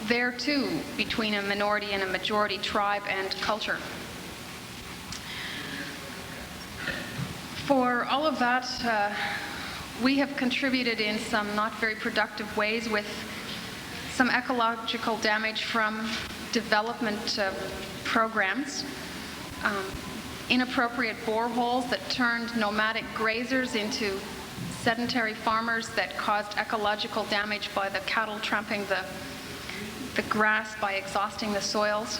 there too between a minority and a majority tribe and culture. For all of that, we have contributed in some not very productive ways with some ecological damage from development programs, inappropriate boreholes that turned nomadic grazers into sedentary farmers that caused ecological damage by the cattle tramping the grass by exhausting the soils,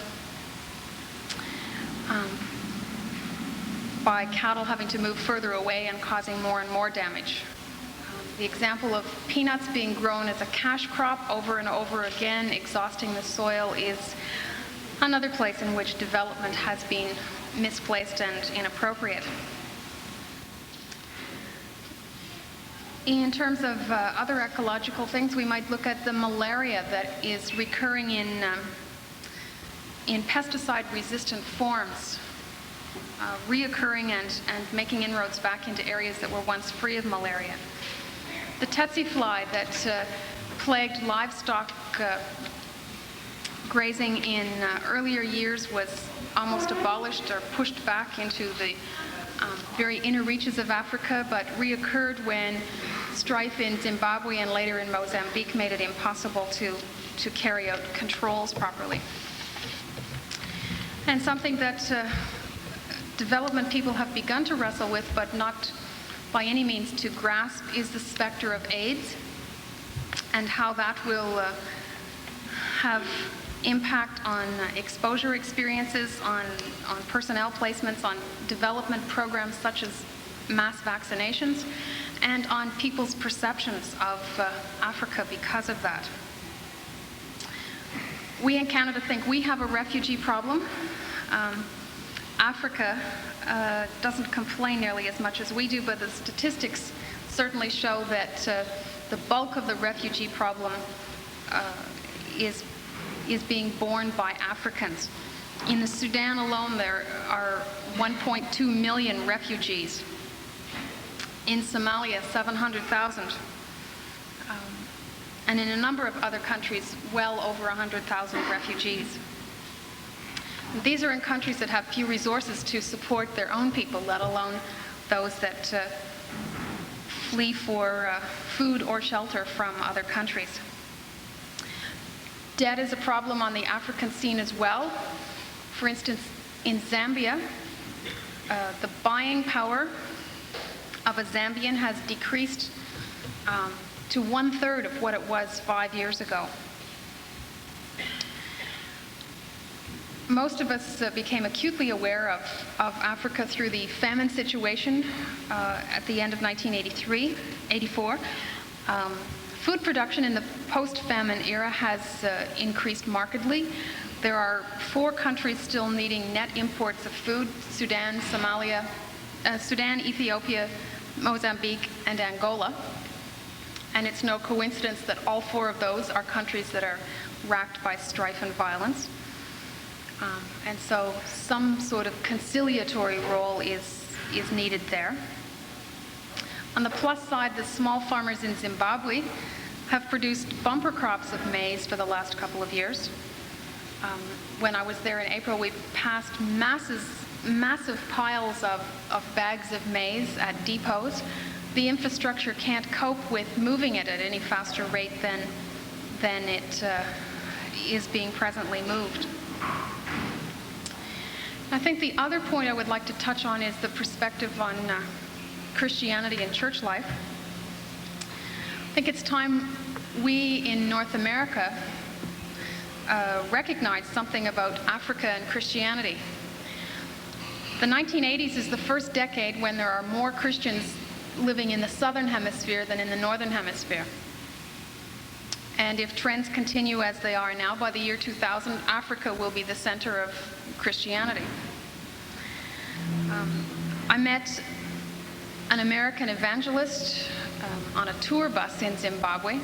by cattle having to move further away and causing more and more damage. The example of peanuts being grown as a cash crop over and over again, exhausting the soil, is another place in which development has been misplaced and inappropriate. In terms of other ecological things, we might look at the malaria that is recurring in pesticide-resistant forms, reoccurring and making inroads back into areas that were once free of malaria. The tsetse fly that plagued livestock grazing in earlier years was almost abolished or pushed back into the very inner reaches of Africa, but reoccurred when strife in Zimbabwe and later in Mozambique made it impossible to carry out controls properly. And something that development people have begun to wrestle with, but not by any means to grasp, is the specter of AIDS and how that will have impact on exposure experiences, on personnel placements, on development programs such as mass vaccinations, and on people's perceptions of Africa because of that. We in Canada think we have a refugee problem. Africa doesn't complain nearly as much as we do, but the statistics certainly show that the bulk of the refugee problem is being borne by Africans. In the Sudan alone, there are 1.2 million refugees. In Somalia, 700,000. And in a number of other countries, well over 100,000 refugees. These are in countries that have few resources to support their own people, let alone those that flee for food or shelter from other countries. Debt is a problem on the African scene as well. For instance, in Zambia, the buying power of a Zambian has decreased to 1/3 of what it was 5 years ago. Most of us became acutely aware of Africa through the famine situation at the end of 1984. Food production in the post-famine era has increased markedly. There are 4 countries still needing net imports of food: Sudan, Ethiopia, Mozambique, and Angola. And it's no coincidence that all 4 of those are countries that are racked by strife and violence. And so some sort of conciliatory role is needed there. On the plus side, the small farmers in Zimbabwe have produced bumper crops of maize for the last couple of years. When I was there in April, we passed massive piles of bags of maize at depots. The infrastructure can't cope with moving it at any faster rate than it is being presently moved. I think the other point I would like to touch on is the perspective on Christianity and church life. I think it's time we in North America recognize something about Africa and Christianity. The 1980s is the first decade when there are more Christians living in the southern hemisphere than in the northern hemisphere. And if trends continue as they are now, by the year 2000, Africa will be the center of Christianity. I met an American evangelist on a tour bus in Zimbabwe.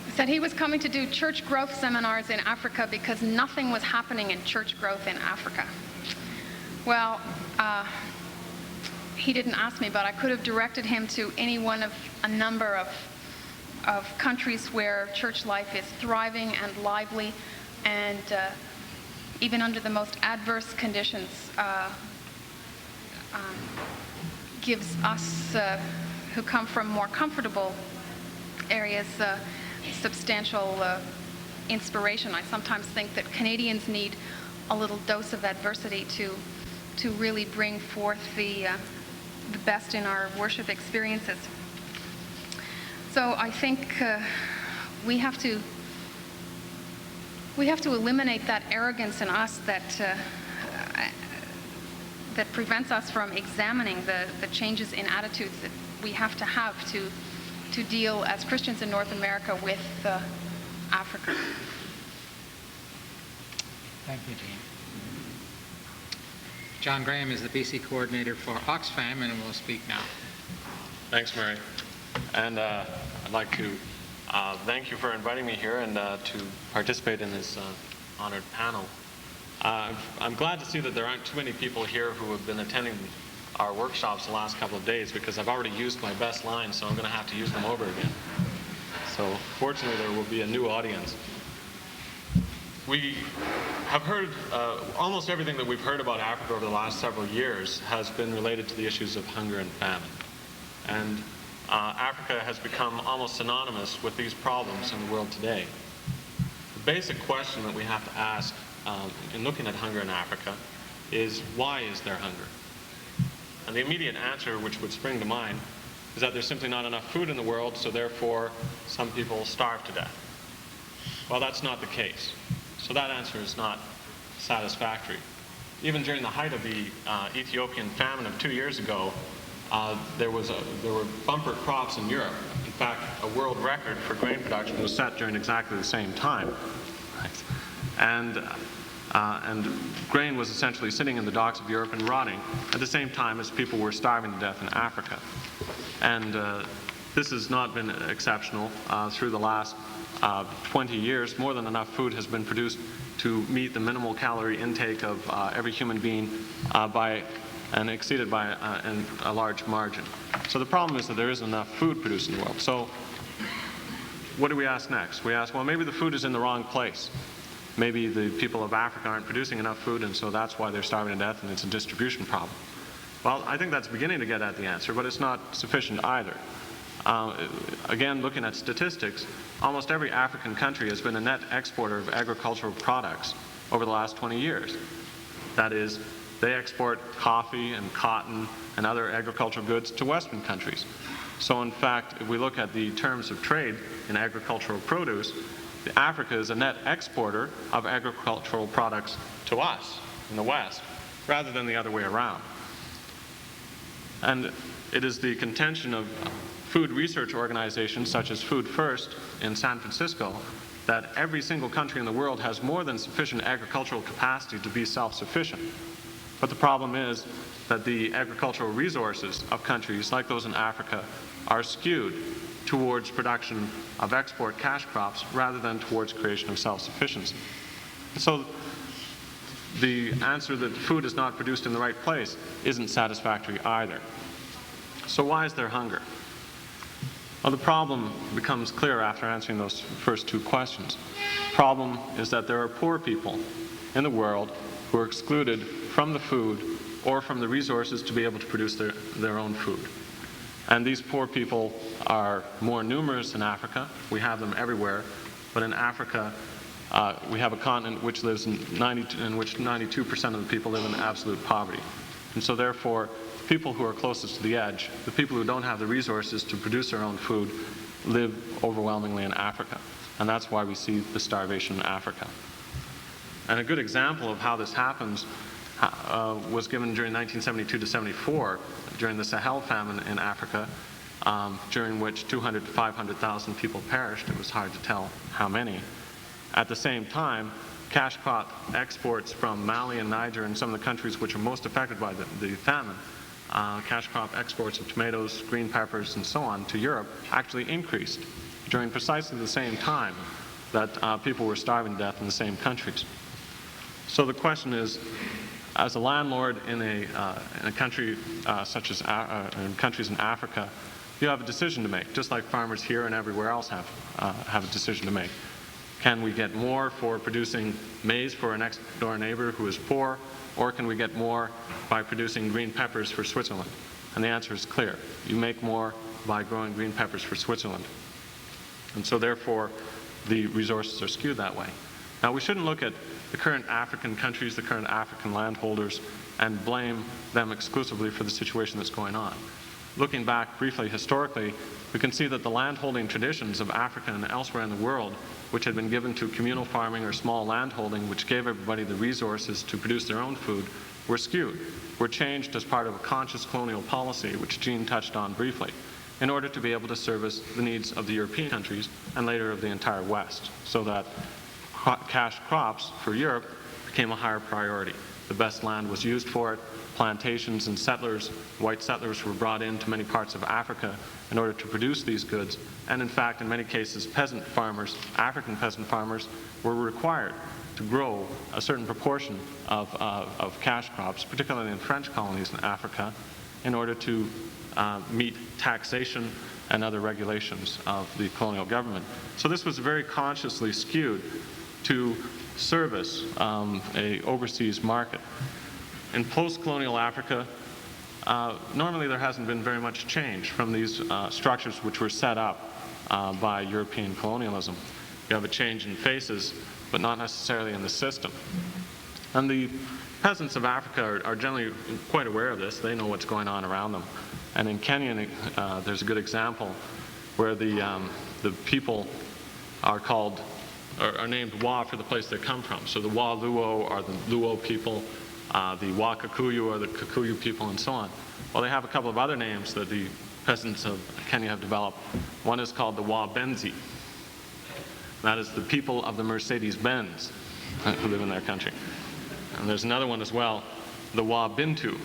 He said he was coming to do church growth seminars in Africa because nothing was happening in church growth in Africa. Well, he didn't ask me, but I could have directed him to any one of a number of of countries where church life is thriving and lively, and even under the most adverse conditions, gives us who come from more comfortable areas substantial inspiration. I sometimes think that Canadians need a little dose of adversity to really bring forth the best in our worship experiences. So I think we have to eliminate that arrogance in us that prevents us from examining the changes in attitudes that we have to deal as Christians in North America with Africa. Thank you, Jean. John Graham is the BC coordinator for Oxfam and will speak now. Thanks, Murray. And I'd like to thank you for inviting me here and to participate in this honored panel. I'm glad to see that there aren't too many people here who have been attending our workshops the last couple of days, because I've already used my best lines, so I'm going to have to use them over again. So fortunately, there will be a new audience. We have heard, almost everything that we've heard about Africa over the last several years has been related to the issues of hunger and famine. And Africa has become almost synonymous with these problems in the world today. The basic question that we have to ask in looking at hunger in Africa is, why is there hunger? And the immediate answer which would spring to mind is that there's simply not enough food in the world, so therefore some people starve to death. Well, that's not the case. So that answer is not satisfactory. Even during the height of the Ethiopian famine of 2 years ago, there were bumper crops in Europe. In fact, a world record for grain production was set during exactly the same time. Right. And grain was essentially sitting in the docks of Europe and rotting at the same time as people were starving to death in Africa. And this has not been exceptional. Through the last 20 years, more than enough food has been produced to meet the minimal calorie intake of every human being and exceeded by a large margin. So the problem is that there isn't enough food produced in the world. So what do we ask next? We ask, well, maybe the food is in the wrong place. Maybe the people of Africa aren't producing enough food, and so that's why they're starving to death, and it's a distribution problem. Well, I think that's beginning to get at the answer, but it's not sufficient either. Again, looking at statistics, almost every African country has been a net exporter of agricultural products over the last 20 years. That is, they export coffee and cotton and other agricultural goods to Western countries. So in fact, if we look at the terms of trade in agricultural produce, Africa is a net exporter of agricultural products to us in the West, rather than the other way around. And it is the contention of food research organizations such as Food First in San Francisco that every single country in the world has more than sufficient agricultural capacity to be self-sufficient. But the problem is that the agricultural resources of countries like those in Africa are skewed towards production of export cash crops rather than towards creation of self-sufficiency. So the answer that food is not produced in the right place isn't satisfactory either. So why is there hunger? Well, the problem becomes clear after answering those first two questions. The problem is that there are poor people in the world who are excluded from the food or from the resources to be able to produce their own food. And these poor people are more numerous in Africa. We have them everywhere. But in Africa, we have a continent which lives in which 92% of the people live in absolute poverty. And so therefore, the people who are closest to the edge, the people who don't have the resources to produce their own food, live overwhelmingly in Africa. And that's why we see the starvation in Africa. And a good example of how this happens was given during 1972 to 74, during the Sahel famine in Africa, during which 200 to 500,000 people perished. It was hard to tell how many. At the same time, cash crop exports from Mali and Niger and some of the countries which are most affected by the famine, cash crop exports of tomatoes, green peppers, and so on to Europe actually increased during precisely the same time that people were starving to death in the same countries. So the question is, as a landlord in a country such as in countries in Africa, you have a decision to make, just like farmers here and everywhere else have a decision to make. Can we get more for producing maize for our next door neighbor who is poor, or can we get more by producing green peppers for Switzerland? And the answer is clear. You make more by growing green peppers for Switzerland. And so therefore, the resources are skewed that way. Now, we shouldn't look at the current African countries, the current African landholders, and blame them exclusively for the situation that's going on. Looking back briefly historically, we can see that the landholding traditions of Africa and elsewhere in the world, which had been given to communal farming or small landholding, which gave everybody the resources to produce their own food, were skewed, were changed as part of a conscious colonial policy, which Jean touched on briefly, in order to be able to service the needs of the European countries and later of the entire West, so that cash crops for Europe became a higher priority. The best land was used for it. Plantations and settlers, white settlers, were brought into many parts of Africa in order to produce these goods. And in fact, in many cases, peasant farmers, African peasant farmers, were required to grow a certain proportion of cash crops, particularly in French colonies in Africa, in order to meet taxation and other regulations of the colonial government. So this was very consciously skewed to service a overseas market. In post-colonial Africa, normally there hasn't been very much change from these structures which were set up by European colonialism. You have a change in faces, but not necessarily in the system. And the peasants of Africa are generally quite aware of this. They know what's going on around them. And in Kenya, there's a good example where the people are called, are named Wa for the place they come from. So the Wa Luo are the Luo people, the Wa Kikuyu are the Kikuyu people, and so on. Well, they have a couple of other names that the peasants of Kenya have developed. One is called the Wa Benzi. That is the people of the Mercedes-Benz who live in their country. And there's another one as well, the Wa Bintu.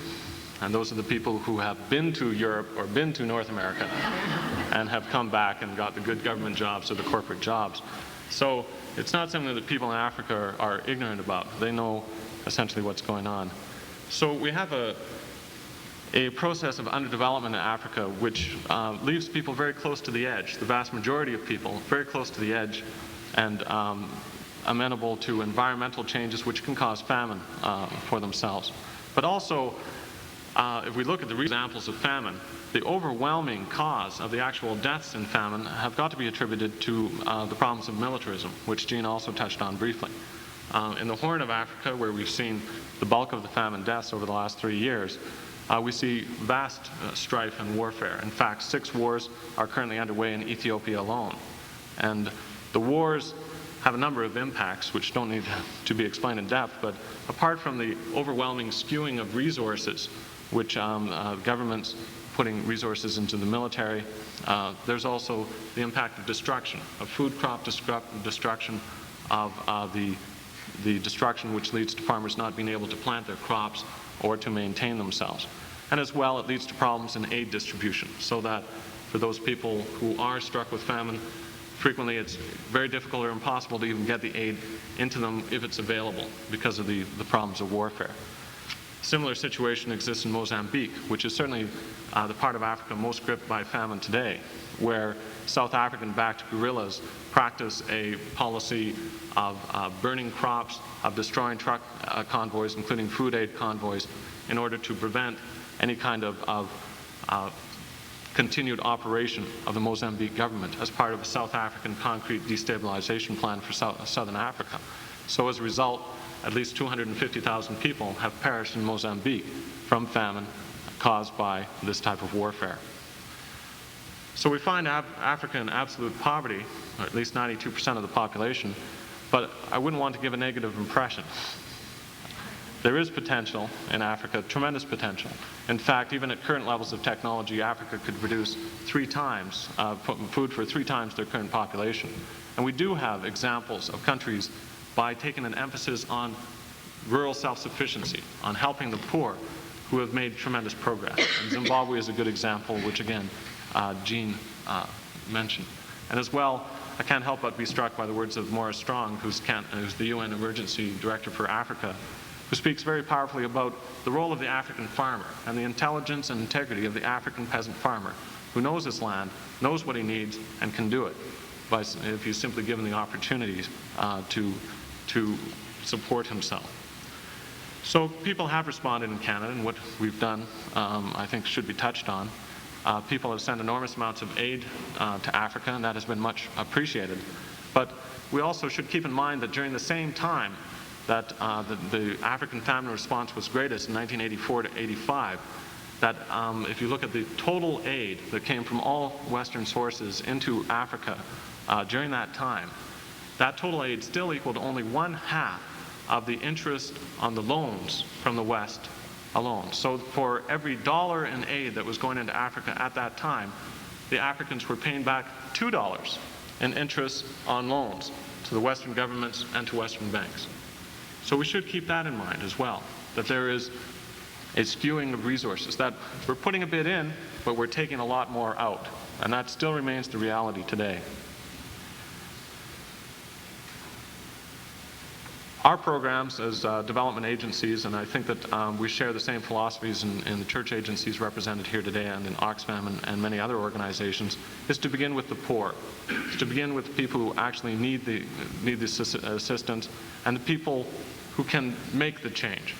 And those are the people who have been to Europe or been to North America and have come back and got the good government jobs or the corporate jobs. So it's not something that people in Africa are ignorant about. They know essentially what's going on. So we have a process of underdevelopment in Africa which leaves people very close to the edge, the vast majority of people very close to the edge, and amenable to environmental changes which can cause famine for themselves. But also, if we look at the examples of famine, the overwhelming cause of the actual deaths in famine have got to be attributed to the problems of militarism, which Jean also touched on briefly. In the Horn of Africa, where we've seen the bulk of the famine deaths over the last 3 years, we see vast strife and warfare. In fact, 6 wars are currently underway in Ethiopia alone. And the wars have a number of impacts which don't need to be explained in depth, but apart from the overwhelming skewing of resources, which governments putting resources into the military, there's also the impact of destruction, of food crop destruction, of the destruction which leads to farmers not being able to plant their crops or to maintain themselves. And as well, it leads to problems in aid distribution, so that for those people who are struck with famine, frequently it's very difficult or impossible to even get the aid into them if it's available because of the problems of warfare. Similar situation exists in Mozambique, which is certainly the part of Africa most gripped by famine today, where South African-backed guerrillas practice a policy of burning crops, of destroying truck convoys, including food aid convoys, in order to prevent any kind of continued operation of the Mozambique government as part of a South African concrete destabilization plan for Southern Africa. So as a result, at least 250,000 people have perished in Mozambique from famine caused by this type of warfare. So we find Africa in absolute poverty, or at least 92% of the population, but I wouldn't want to give a negative impression. There is potential in Africa, tremendous potential. In fact, even at current levels of technology, Africa could produce 3 times, food for 3 times their current population. And we do have examples of countries, by taking an emphasis on rural self-sufficiency, on helping the poor, who have made tremendous progress. And Zimbabwe is a good example, which again, Jean mentioned. And as well, I can't help but be struck by the words of Maurice Strong, who's the UN Emergency Director for Africa, who speaks very powerfully about the role of the African farmer and the intelligence and integrity of the African peasant farmer, who knows his land, knows what he needs, and can do it if he's simply given the opportunities to support himself. So people have responded in Canada, and what we've done, I think, should be touched on. People have sent enormous amounts of aid to Africa, and that has been much appreciated. But we also should keep in mind that during the same time that the African famine response was greatest in 1984 to 85, that if you look at the total aid that came from all Western sources into Africa during that time, that total aid still equaled only 1/2 of the interest on the loans from the West alone. So for every dollar in aid that was going into Africa at that time, the Africans were paying back $2 in interest on loans to the Western governments and to Western banks. So we should keep that in mind as well, that there is a skewing of resources, that we're putting a bit in, but we're taking a lot more out. And that still remains the reality today. Our programs as development agencies, and I think that we share the same philosophies in the church agencies represented here today and in Oxfam and many other organizations, is to begin with the poor, to begin with the people who actually need the assistance and the people who can make the change.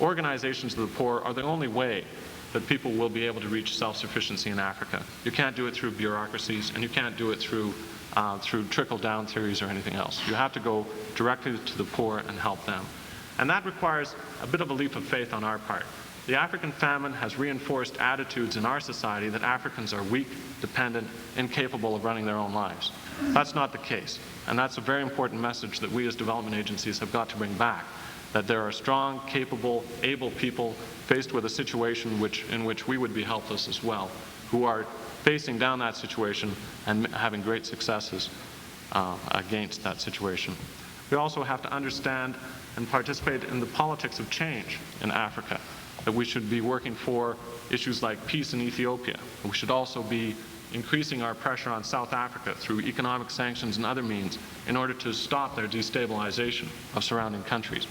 Organizations of the poor are the only way that people will be able to reach self-sufficiency in Africa. You can't do it through bureaucracies, and you can't do it through trickle-down theories or anything else. You have to go directly to the poor and help them. And that requires a bit of a leap of faith on our part. The African famine has reinforced attitudes in our society that Africans are weak, dependent, incapable of running their own lives. That's not the case. And that's a very important message that we as development agencies have got to bring back, that there are strong, capable, able people faced with a situation in which we would be helpless as well, who are facing down that situation and having great successes against that situation. We also have to understand and participate in the politics of change in Africa, that we should be working for issues like peace in Ethiopia. We should also be increasing our pressure on South Africa through economic sanctions and other means in order to stop their destabilization of surrounding countries.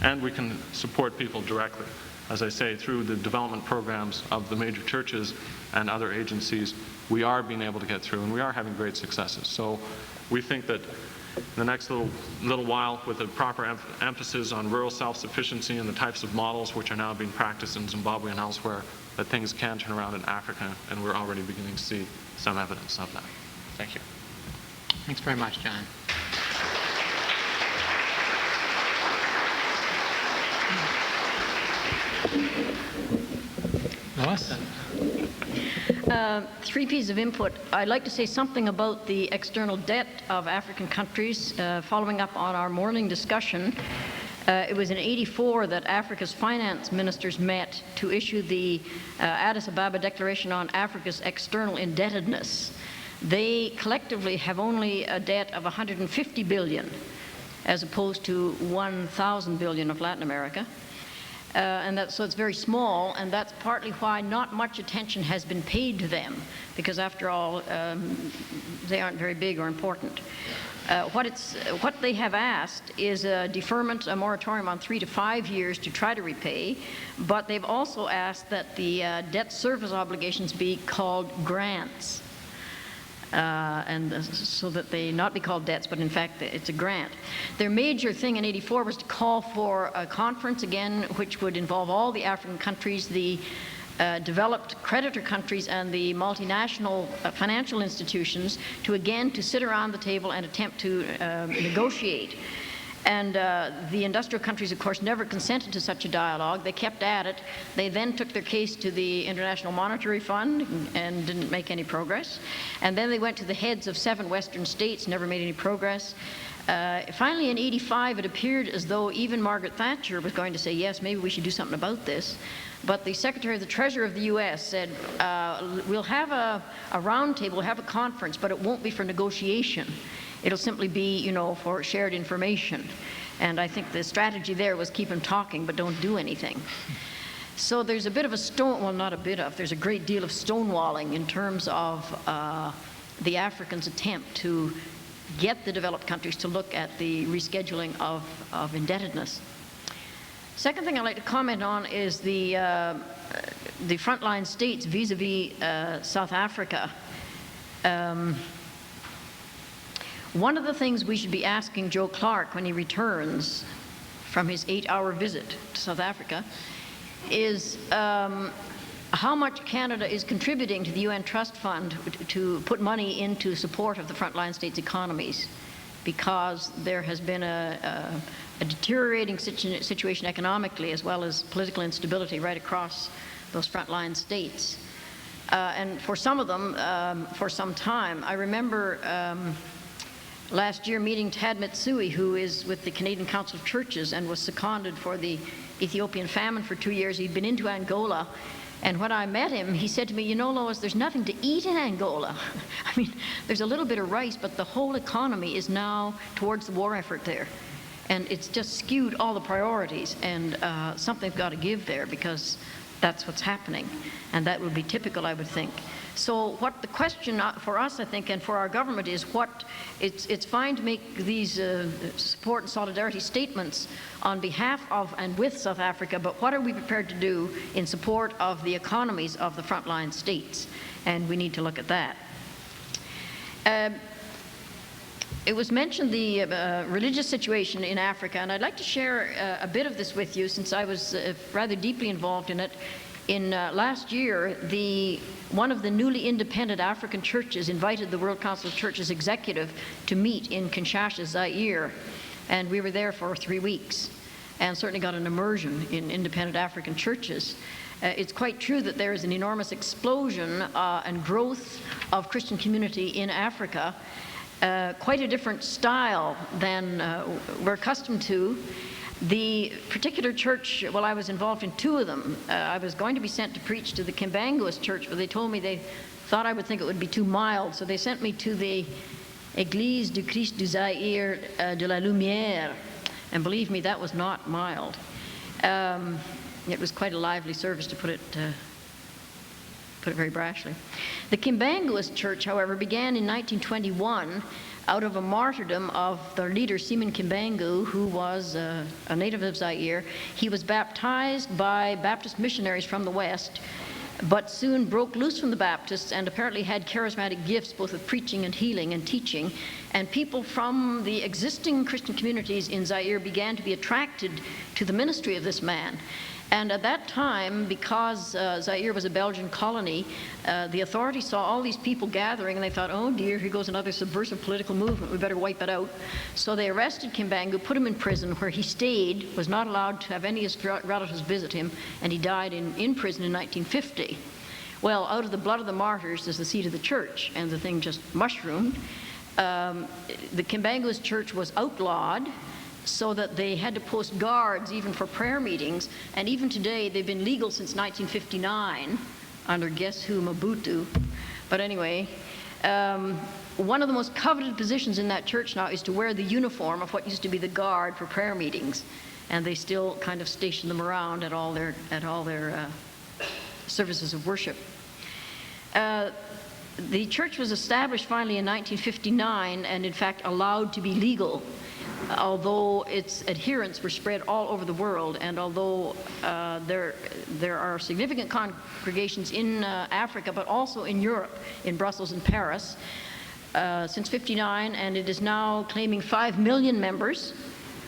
And we can support people directly, as I say, through the development programs of the major churches and other agencies. We are being able to get through, and we are having great successes. So we think that in the next little while, with a proper emphasis on rural self-sufficiency and the types of models which are now being practiced in Zimbabwe and elsewhere, that things can turn around in Africa, and we're already beginning to see some evidence of that. Thank you. Thanks very much, John. Lois? 3 pieces of input. I'd like to say something about the external debt of African countries, following up on our morning discussion. It was in '84 that Africa's finance ministers met to issue the Addis Ababa Declaration on Africa's External Indebtedness. They collectively have only a debt of 150 billion, as opposed to 1,000 billion of Latin America. So it's very small, and that's partly why not much attention has been paid to them, because after all, they aren't very big or important. What they have asked is a deferment, a moratorium on 3 to 5 years to try to repay, but they've also asked that the debt service obligations be called grants. So that they not be called debts, but in fact it's a grant. Their major thing in '84 was to call for a conference again, which would involve all the African countries, the developed creditor countries, and the multinational financial institutions to sit around the table and attempt to negotiate. And the industrial countries, of course, never consented to such a dialogue. They kept at it. They then took their case to the International Monetary Fund and didn't make any progress. And then they went to the heads of 7 Western states, never made any progress. Finally, in '85, it appeared as though even Margaret Thatcher was going to say, yes, maybe we should do something about this. But the Secretary of the Treasury of the U.S. said, we'll have a round table, we'll have a conference, but it won't be for negotiation. It'll simply be, for shared information. And I think the strategy there was keep them talking, but don't do anything. So there's a bit of there's a great deal of stonewalling in terms of the Africans' attempt to get the developed countries to look at the rescheduling of indebtedness. Second thing I'd like to comment on is the the frontline states vis-a-vis South Africa. One of the things we should be asking Joe Clark when he returns from his 8-hour visit to South Africa is how much Canada is contributing to the UN Trust Fund to put money into support of the frontline states' economies, because there has been a deteriorating situation economically as well as political instability right across those frontline states. And for some of them, for some time. I remember last year meeting Tad Mitsui, who is with the Canadian Council of Churches and was seconded for the Ethiopian famine for 2 years. He'd been into Angola, and when I met him, he said to me, you know, Lois, there's nothing to eat in Angola. I mean, there's a little bit of rice, but the whole economy is now towards the war effort there. And it's just skewed all the priorities, and something's got to give there, because that's what's happening. And that would be typical, I would think. So what the question for us, I think, and for our government is it's fine to make these support and solidarity statements on behalf of and with South Africa, but what are we prepared to do in support of the economies of the frontline states? And we need to look at that. It was mentioned the religious situation in Africa, and I'd like to share a bit of this with you, since I was rather deeply involved in it. In last year, one of the newly independent African churches invited the World Council of Churches executive to meet in Kinshasa, Zaire, and we were there for 3 weeks and certainly got an immersion in independent African churches. It's quite true that there is an enormous explosion and growth of Christian community in Africa, quite a different style than we're accustomed to. The particular church, well, I was involved in 2 of them. I was going to be sent to preach to the Kimbanguist church, but they told me they thought I would think it would be too mild, so they sent me to the Église du Christ du Zaire de la Lumière, and believe me, that was not mild. It was quite a lively service, to put it very brashly. The Kimbanguist church, however, began in 1921 out of a martyrdom of their leader, Simon Kimbangu, who was a native of Zaire. He was baptized by Baptist missionaries from the West, but soon broke loose from the Baptists and apparently had charismatic gifts, both of preaching and healing and teaching. And people from the existing Christian communities in Zaire began to be attracted to the ministry of this man. And at that time, because Zaire was a Belgian colony, the authorities saw all these people gathering, and they thought, oh dear, here goes another subversive political movement, we better wipe it out. So they arrested Kimbangu, put him in prison, where he stayed, was not allowed to have any of his relatives visit him, and he died in prison in 1950. Well, out of the blood of the martyrs is the seed of the church, and the thing just mushroomed. The Kimbanguist church was outlawed, so that they had to post guards even for prayer meetings, and even today they've been legal since 1959 under guess who, Mobutu. But anyway, one of the most coveted positions in that church now is to wear the uniform of what used to be the guard for prayer meetings, and they still kind of station them around at all their services of worship. The church was established finally in 1959 and in fact allowed to be legal, although its adherents were spread all over the world, and although there are significant congregations in Africa, but also in Europe, in Brussels and Paris, since '59, and it is now claiming 5 million members,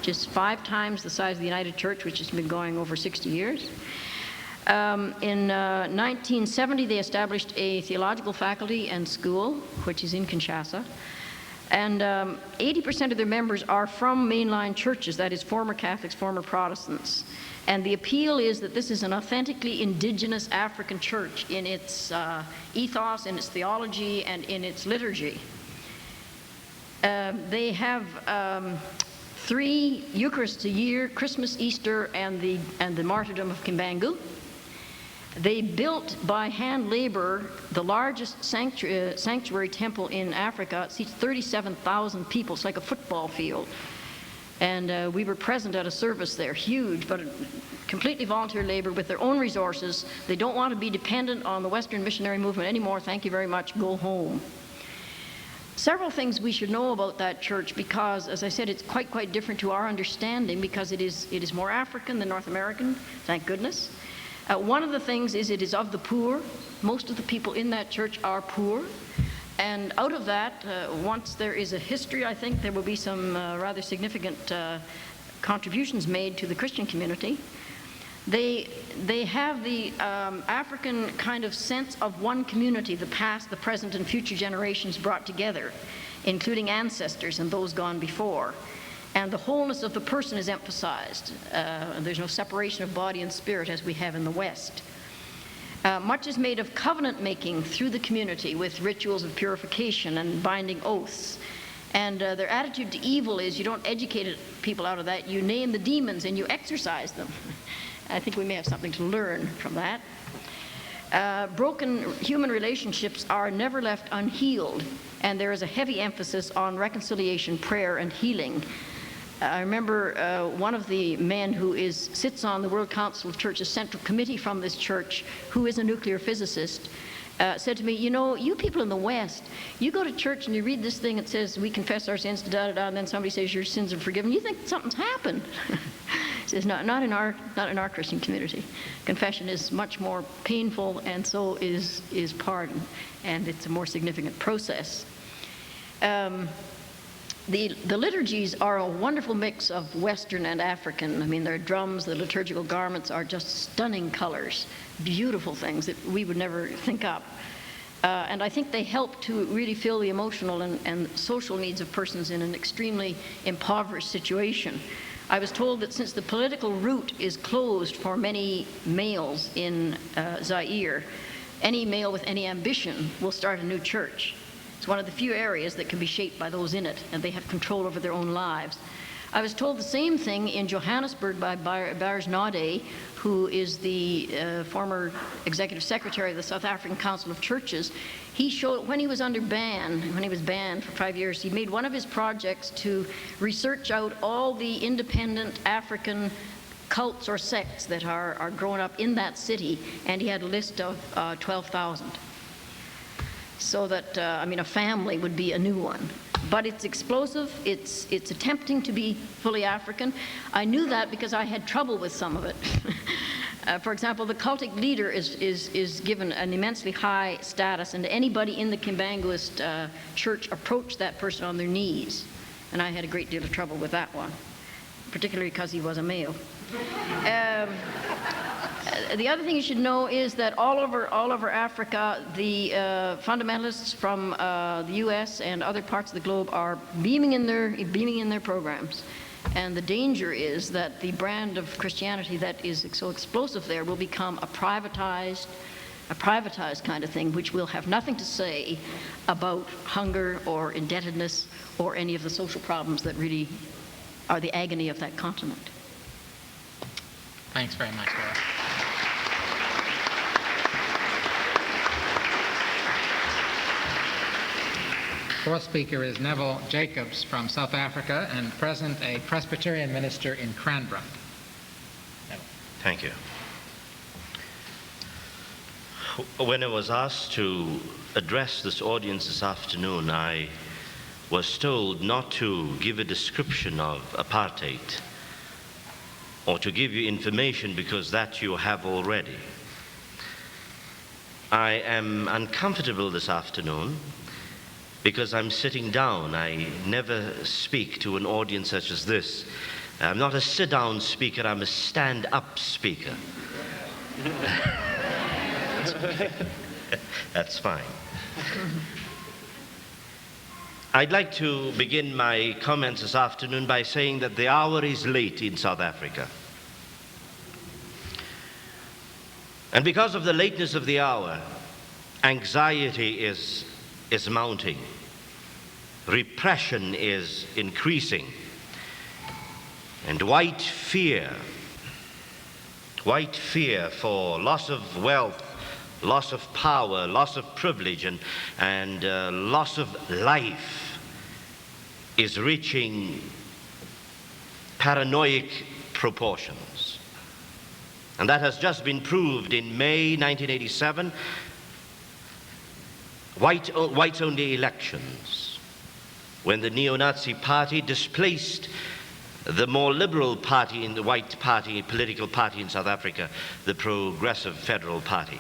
just 5 times the size of the United Church, which has been going over 60 years. In 1970, they established a theological faculty and school, which is in Kinshasa. And 80% of their members are from mainline churches, that is former Catholics, former Protestants. And the appeal is that this is an authentically indigenous African church in its ethos, in its theology, and in its liturgy. They have 3 Eucharists a year, Christmas, Easter, and the martyrdom of Kimbangu. They built by hand labor the largest sanctuary temple in Africa. It seats 37,000 people. It's like a football field. And we were present at a service there, huge, but completely volunteer labor with their own resources. They don't want to be dependent on the Western missionary movement anymore. Thank you very much. Go home. Several things we should know about that church, because, as I said, it's quite different to our understanding, because it is more African than North American, thank goodness. One of the things is it is of the poor. Most of the people in that church are poor. And out of that, once there is a history, I think there will be some rather significant contributions made to the Christian community. They have the African kind of sense of one community, the past, the present, and future generations brought together, including ancestors and those gone before. And the wholeness of the person is emphasized. There's no separation of body and spirit as we have in the West. Much is made of covenant making through the community with rituals of purification and binding oaths. And their attitude to evil is you don't educate people out of that, you name the demons and you exorcise them. I think we may have something to learn from that. Broken human relationships are never left unhealed, and there is a heavy emphasis on reconciliation, prayer, and healing. I remember one of the men who sits on the World Council of Churches Central Committee from this church, who is a nuclear physicist, said to me, you know, you people in the West, you go to church and you read this thing that says we confess our sins, da-da-da, and then somebody says your sins are forgiven. You think something's happened. He says, not in our Christian community. Confession is much more painful, and so is pardon, and it's a more significant process. The liturgies are a wonderful mix of Western and African. I mean, their drums, the liturgical garments are just stunning colors, beautiful things that we would never think up. And I think they help to really fill the emotional and social needs of persons in an extremely impoverished situation. I was told that since the political route is closed for many males in Zaire, any male with any ambition will start a new church. It's one of the few areas that can be shaped by those in it, and they have control over their own lives. I was told the same thing in Johannesburg by Bars Nade, who is the former executive secretary of the South African Council of Churches. He showed, when he was banned for 5 years, he made one of his projects to research out all the independent African cults or sects that are growing up in that city, and he had a list of 12,000. So that, a family would be a new one. But it's explosive, it's attempting to be fully African. I knew that because I had trouble with some of it. For example, the cultic leader is given an immensely high status, and anybody in the Kimbanguist church approached that person on their knees. And I had a great deal of trouble with that one, particularly because he was a male. The other thing you should know is that all over Africa, the fundamentalists from the U.S. and other parts of the globe are beaming in their programs. And the danger is that the brand of Christianity that is so explosive there will become a privatized kind of thing, which will have nothing to say about hunger or indebtedness or any of the social problems that really are the agony of that continent. Thanks very much, Laura. Fourth speaker is Neville Jacobs from South Africa, and present a Presbyterian minister in Cranbrook. Neville. Thank you. When I was asked to address this audience this afternoon, I was told not to give a description of apartheid or to give you information because that you have already. I am uncomfortable this afternoon because I'm sitting down. I never speak to an audience such as this. I'm not a sit-down speaker, I'm a stand-up speaker. That's fine. I'd like to begin my comments this afternoon by saying that the hour is late in South Africa. And because of the lateness of the hour, anxiety is mounting. Repression is increasing. And white fear for loss of wealth, loss of power, loss of privilege, and loss of life is reaching paranoid proportions. And that has just been proved in May 1987, whites-only elections, when the neo-Nazi party displaced the more liberal party in the white party, political party in South Africa, the Progressive Federal Party.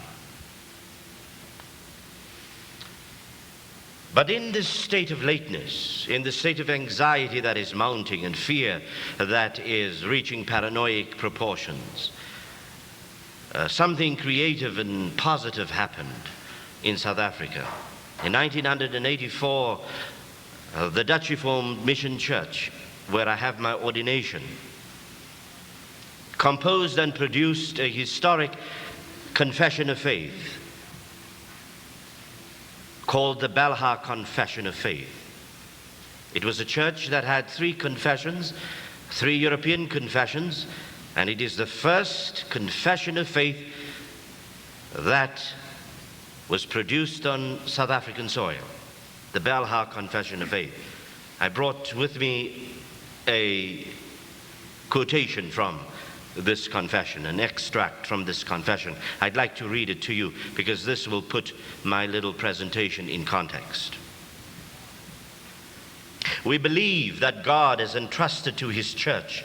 But in this state of lateness, in the state of anxiety that is mounting and fear that is reaching paranoid proportions, something creative and positive happened in South Africa. In 1984, the Dutch Reformed Mission Church, where I have my ordination, composed and produced a historic confession of faith called the Belha Confession of Faith. It was a church that had 3 confessions, 3 European confessions, and it is the first confession of faith that was produced on South African soil, the Belha Confession of Faith. I brought with me a quotation from this confession, an extract from this confession. I'd like to read it to you because this will put my little presentation in context. We believe that God has entrusted to His church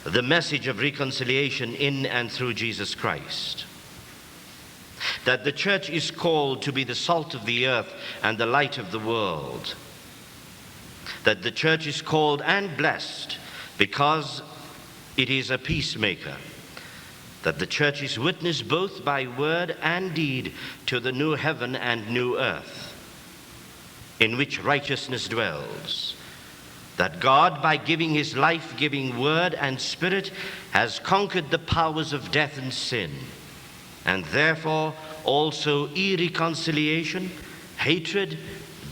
the message of reconciliation in and through Jesus Christ. That the church is called to be the salt of the earth and the light of the world. That the church is called and blessed because it is a peacemaker. That the church is witness both by word and deed to the new heaven and new earth, in which righteousness dwells. That God, by giving His life-giving word and spirit, has conquered the powers of death and sin, and therefore also irreconciliation, hatred,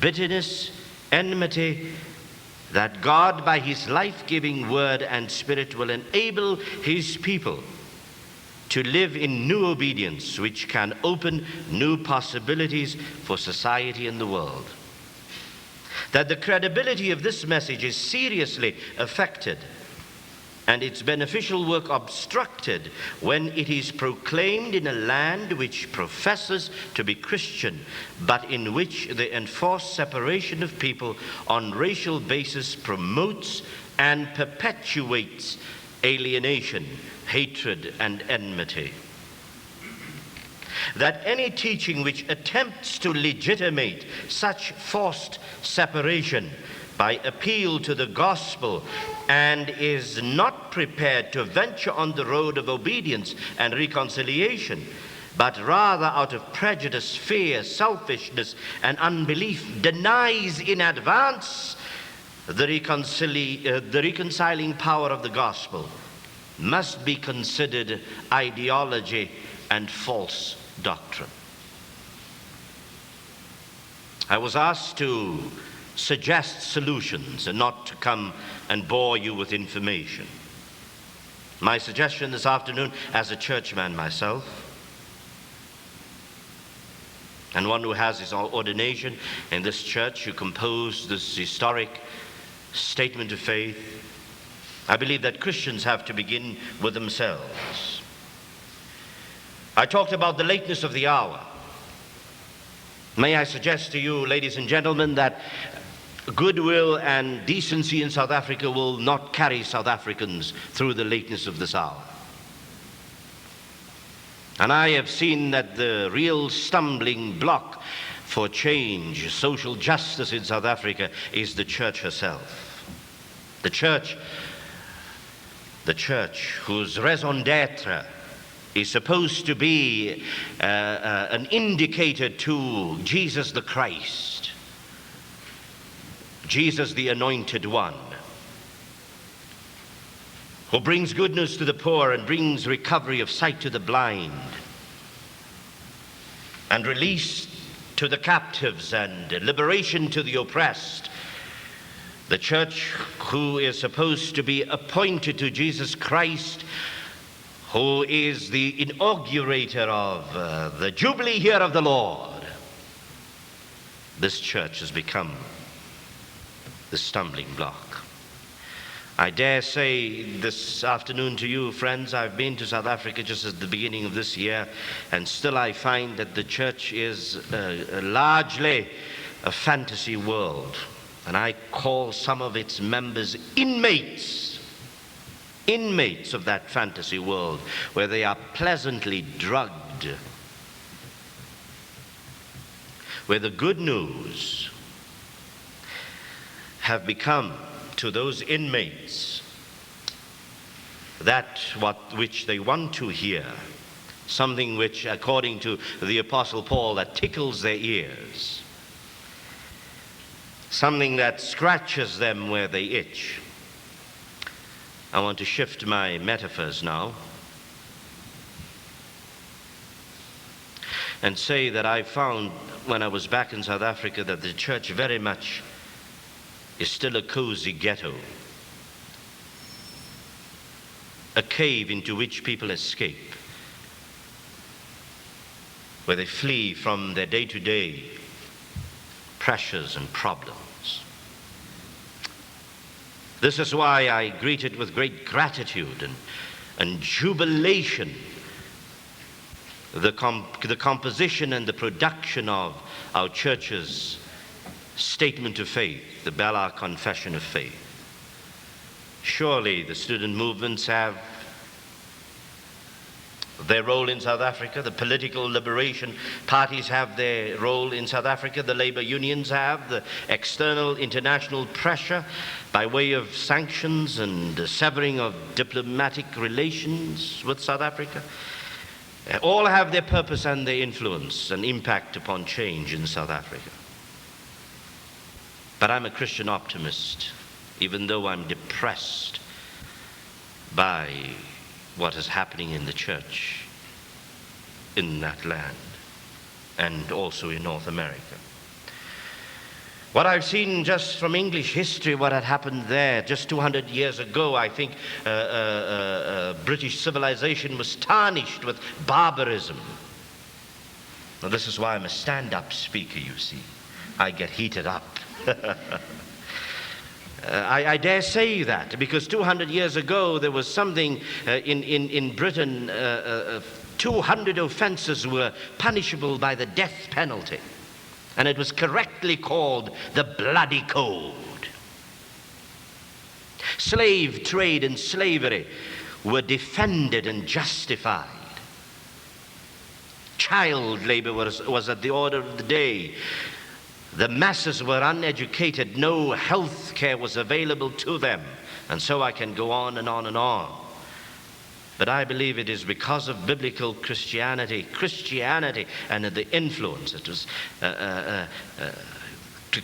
bitterness, enmity. That God, by His life-giving word and spirit, will enable His people to live in new obedience, which can open new possibilities for society and the world. That the credibility of this message is seriously affected and its beneficial work obstructed when it is proclaimed in a land which professes to be Christian, but in which the enforced separation of people on racial basis promotes and perpetuates alienation, hatred, and enmity. That any teaching which attempts to legitimate such forced separation by appeal to the gospel and is not prepared to venture on the road of obedience and reconciliation, but rather out of prejudice, fear, selfishness, and unbelief denies in advance the reconciling power of the gospel, must be considered ideology and false doctrine. I was asked to suggest solutions and not to come and bore you with information. My suggestion this afternoon, as a churchman myself, and one who has his ordination in this church, who composed this historic statement of faith, I believe that Christians have to begin with themselves. I talked about the lateness of the hour. May I suggest to you, ladies and gentlemen, that goodwill and decency in South Africa will not carry South Africans through the lateness of this hour. And I have seen that the real stumbling block for change, social justice in South Africa, is the church herself. The church whose raison d'etre is supposed to be an indicator to Jesus the Christ, Jesus the Anointed One, who brings good news to the poor and brings recovery of sight to the blind, and release to the captives and liberation to the oppressed. The church who is supposed to be appointed to Jesus Christ, who is the inaugurator of the Jubilee year of the Lord. This church has become the stumbling block. I dare say this afternoon to you, friends, I've been to South Africa just at the beginning of this year, and still I find that the church is largely a fantasy world. And I call some of its members inmates inmates of that fantasy world where they are pleasantly drugged, where the good news have become to those inmates that which they want to hear, something which, according to the Apostle Paul, that tickles their ears, something that scratches them where they itch. I want to shift my metaphors now and say that I found when I was back in South Africa that the church very much is still a cozy ghetto, a cave into which people escape, where they flee from their day-to-day pressures and problems. This is why I greeted with great gratitude and jubilation the composition and the production of our church's statement of faith, the Bella Confession of Faith. Surely the student movements have their role in South Africa, the political liberation parties have their role in South Africa, the labor unions have, the external international pressure by way of sanctions and the severing of diplomatic relations with South Africa. All have their purpose and their influence and impact upon change in South Africa. But I'm a Christian optimist, even though I'm depressed by what is happening in the church in that land and also in North America. What I've seen just from English history, what had happened there just 200 years ago, I think British civilization was tarnished with barbarism. Now, this is why I'm a stand-up speaker, you see. I get heated up. I dare say that because 200 years ago there was something in Britain, 200 offenses were punishable by the death penalty, and it was correctly called the Bloody Code. Slave trade and slavery were defended and justified. Child labor was at the order of the day. The masses were uneducated, no health care was available to them, and so I can go on and on and on. But I believe it is because of biblical Christianity and the influence, it was to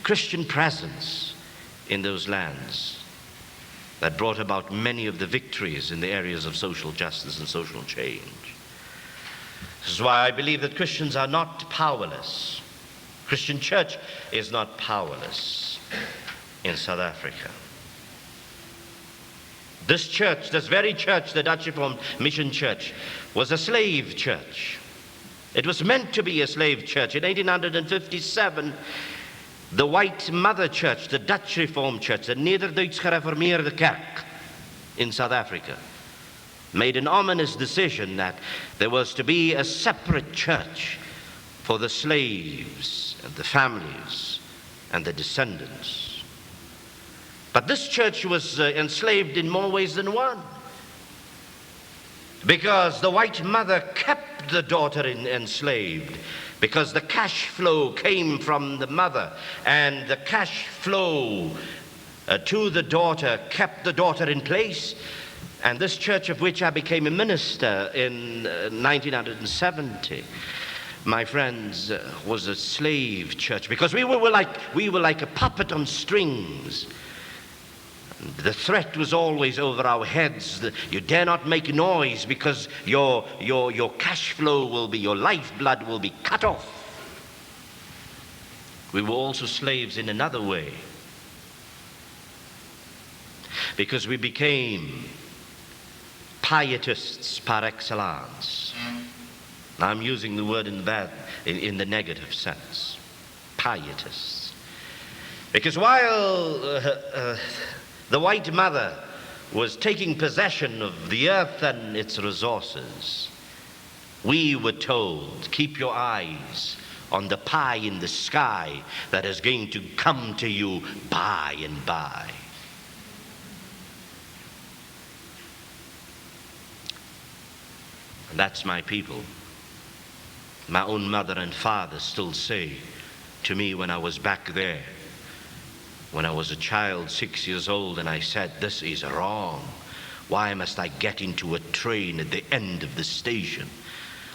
Christian presence in those lands that brought about many of the victories in the areas of social justice and social change. This is why I believe that Christians are not powerless. Christian church is not powerless in South Africa. This church, this very church, the Dutch Reformed Mission Church, was a slave church. It was meant to be a slave church. In 1857, the white mother church, the Dutch Reformed Church, the Nederduits Gereformeerde Kerk in South Africa, made an ominous decision that there was to be a separate church for the slaves and the families and the descendants. But this church was enslaved in more ways than one, because the white mother kept the daughter enslaved, because the cash flow came from the mother, and the cash flow to the daughter kept the daughter in place. And this church, of which I became a minister in 1970, my friends, was a slave church, because we were like a puppet on strings. The threat was always over our heads. You dare not make noise, because your cash flow will be, your lifeblood will be cut off. We were also slaves in another way, because we became pietists par excellence. Now, I'm using the word in the negative sense, pietists. Because while the white mother was taking possession of the earth and its resources, we were told, keep your eyes on the pie in the sky that is going to come to you by and by. And that's my people. My own mother and father still say to me when I was back there, when I was a child, 6 years old, and I said, "This is wrong. Why must I get into a train at the end of the station?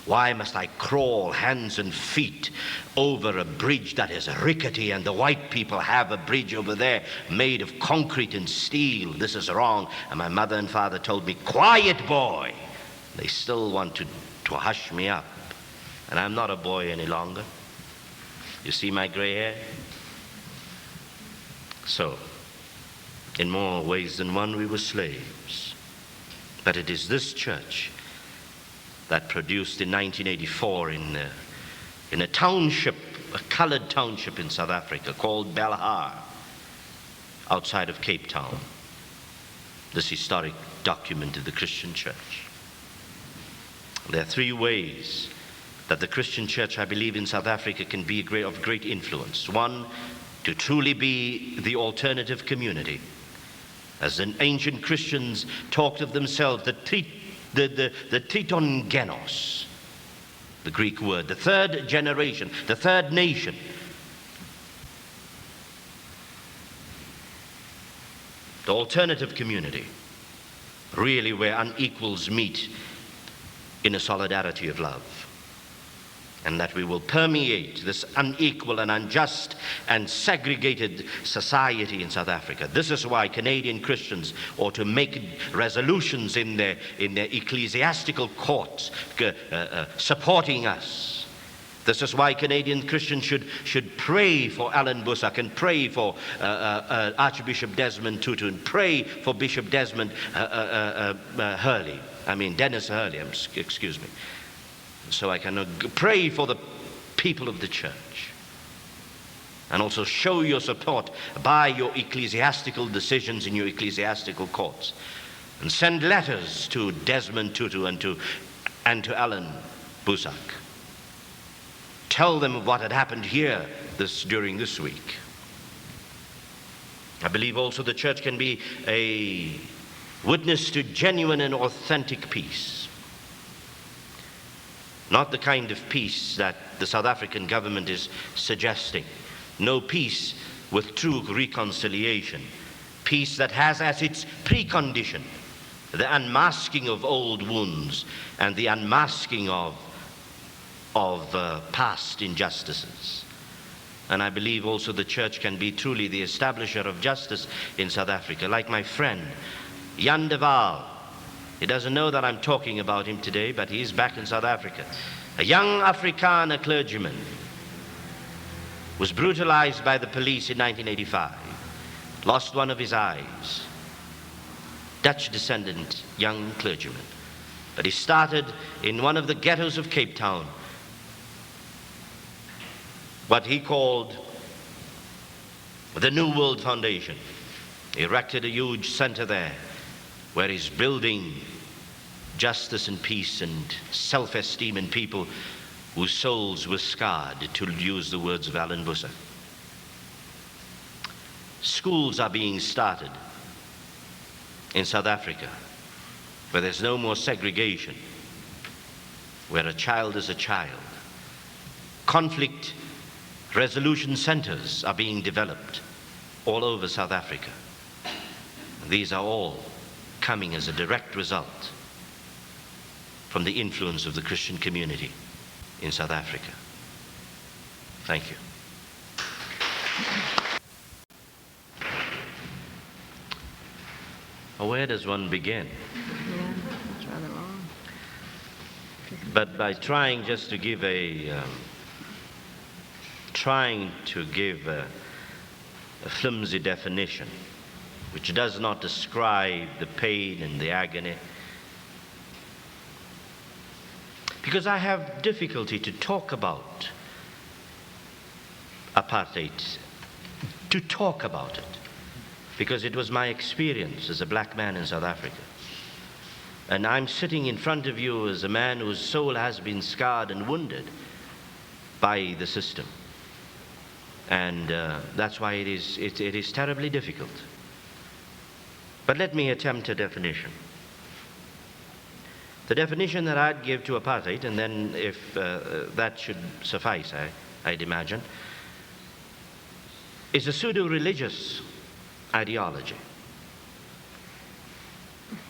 Why must I crawl hands and feet over a bridge that is rickety, and the white people have a bridge over there made of concrete and steel? This is wrong." And my mother and father told me, "Quiet, boy." They still want to hush me up. And I'm not a boy any longer. You see my gray hair? So, in more ways than one, we were slaves. But it is this church that produced in 1984 in a township, a colored township in South Africa called Belhar, outside of Cape Town, this historic document of the Christian church. There are three ways that the Christian church, I believe, in South Africa can be of great influence. One, to truly be the alternative community. As the ancient Christians talked of themselves, the triton genos, the Greek word, the third generation, the third nation. The alternative community, really where unequals meet in a solidarity of love. And that we will permeate this unequal and unjust and segregated society in South Africa. This is why Canadian Christians ought to make resolutions in their ecclesiastical courts supporting us. This is why Canadian Christians should pray for Alan Busak and pray for Archbishop Desmond Tutu and pray for Bishop Desmond Dennis Hurley, excuse me. So I can pray for the people of the church. And also show your support by your ecclesiastical decisions in your ecclesiastical courts. And send letters to Desmond Tutu and to Alan Busak. Tell them of what had happened here during this week. I believe also the church can be a witness to genuine and authentic peace. Not the kind of peace that the South African government is suggesting. No peace with true reconciliation. Peace that has as its precondition the unmasking of old wounds and the unmasking of past injustices. And I believe also the church can be truly the establisher of justice in South Africa. Like my friend, Jan de Waal. He doesn't know that I'm talking about him today, but he's back in South Africa. A young Afrikaner clergyman was brutalized by the police in 1985, lost one of his eyes. Dutch descendant, young clergyman. But he started in one of the ghettos of Cape Town, what he called the New World Foundation. He erected a huge center there, where he's building justice and peace and self-esteem in people whose souls were scarred, to use the words of Alan Busak. Schools are being started in South Africa, where there's no more segregation, where a child is a child. Conflict resolution centers are being developed all over South Africa. These are all coming as a direct result from the influence of the Christian community in South Africa. Thank you. Where does one begin? Yeah, that's rather long. But by trying just to give a flimsy definition, which does not describe the pain and the agony. Because I have difficulty to talk about apartheid, to talk about it, because it was my experience as a black man in South Africa. And I'm sitting in front of you as a man whose soul has been scarred and wounded by the system. And that's why it is terribly difficult. But let me attempt a definition. The definition that I'd give to apartheid, and then if that should suffice, I'd imagine, is a pseudo-religious ideology,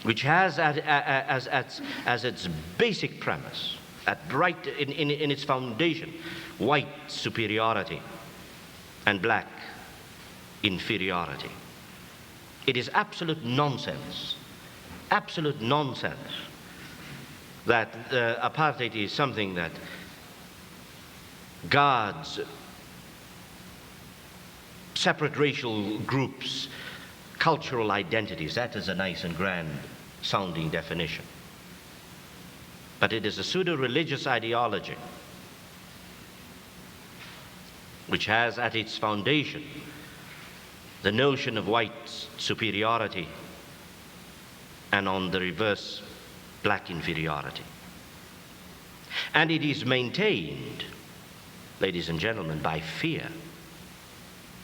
which has as its basic premise, in its foundation, white superiority and black inferiority. It is absolute nonsense that apartheid is something that guards separate racial groups, cultural identities. That is a nice and grand sounding definition. But it is a pseudo-religious ideology which has at its foundation the notion of white superiority and on the reverse, black inferiority. And it is maintained, ladies and gentlemen, by fear,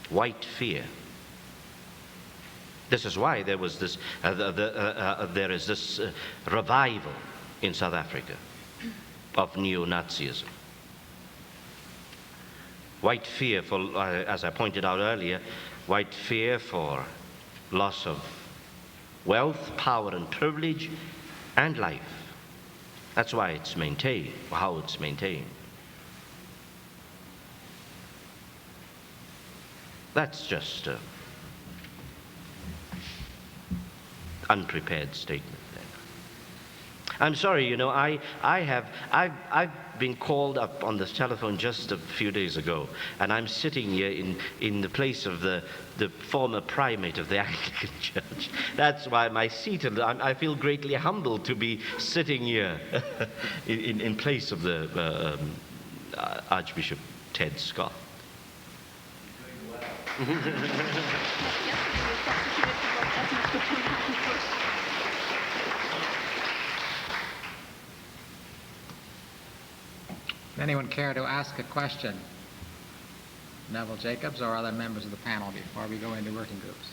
white fear. This is why there was this, there is this revival in South Africa of neo-Nazism. White fear for, as I pointed out earlier, white fear for loss of wealth, power and privilege, and life. That's why it's maintained, how it's maintained. That's just an unprepared statement. I'm sorry, you know, I've been called up on the telephone just a few days ago, and I'm sitting here in the place of the former primate of the Anglican Church. That's why my seat, and I feel greatly humbled to be sitting here in place of the Archbishop Ted Scott. Anyone care to ask a question? Neville Jacobs or other members of the panel before we go into working groups?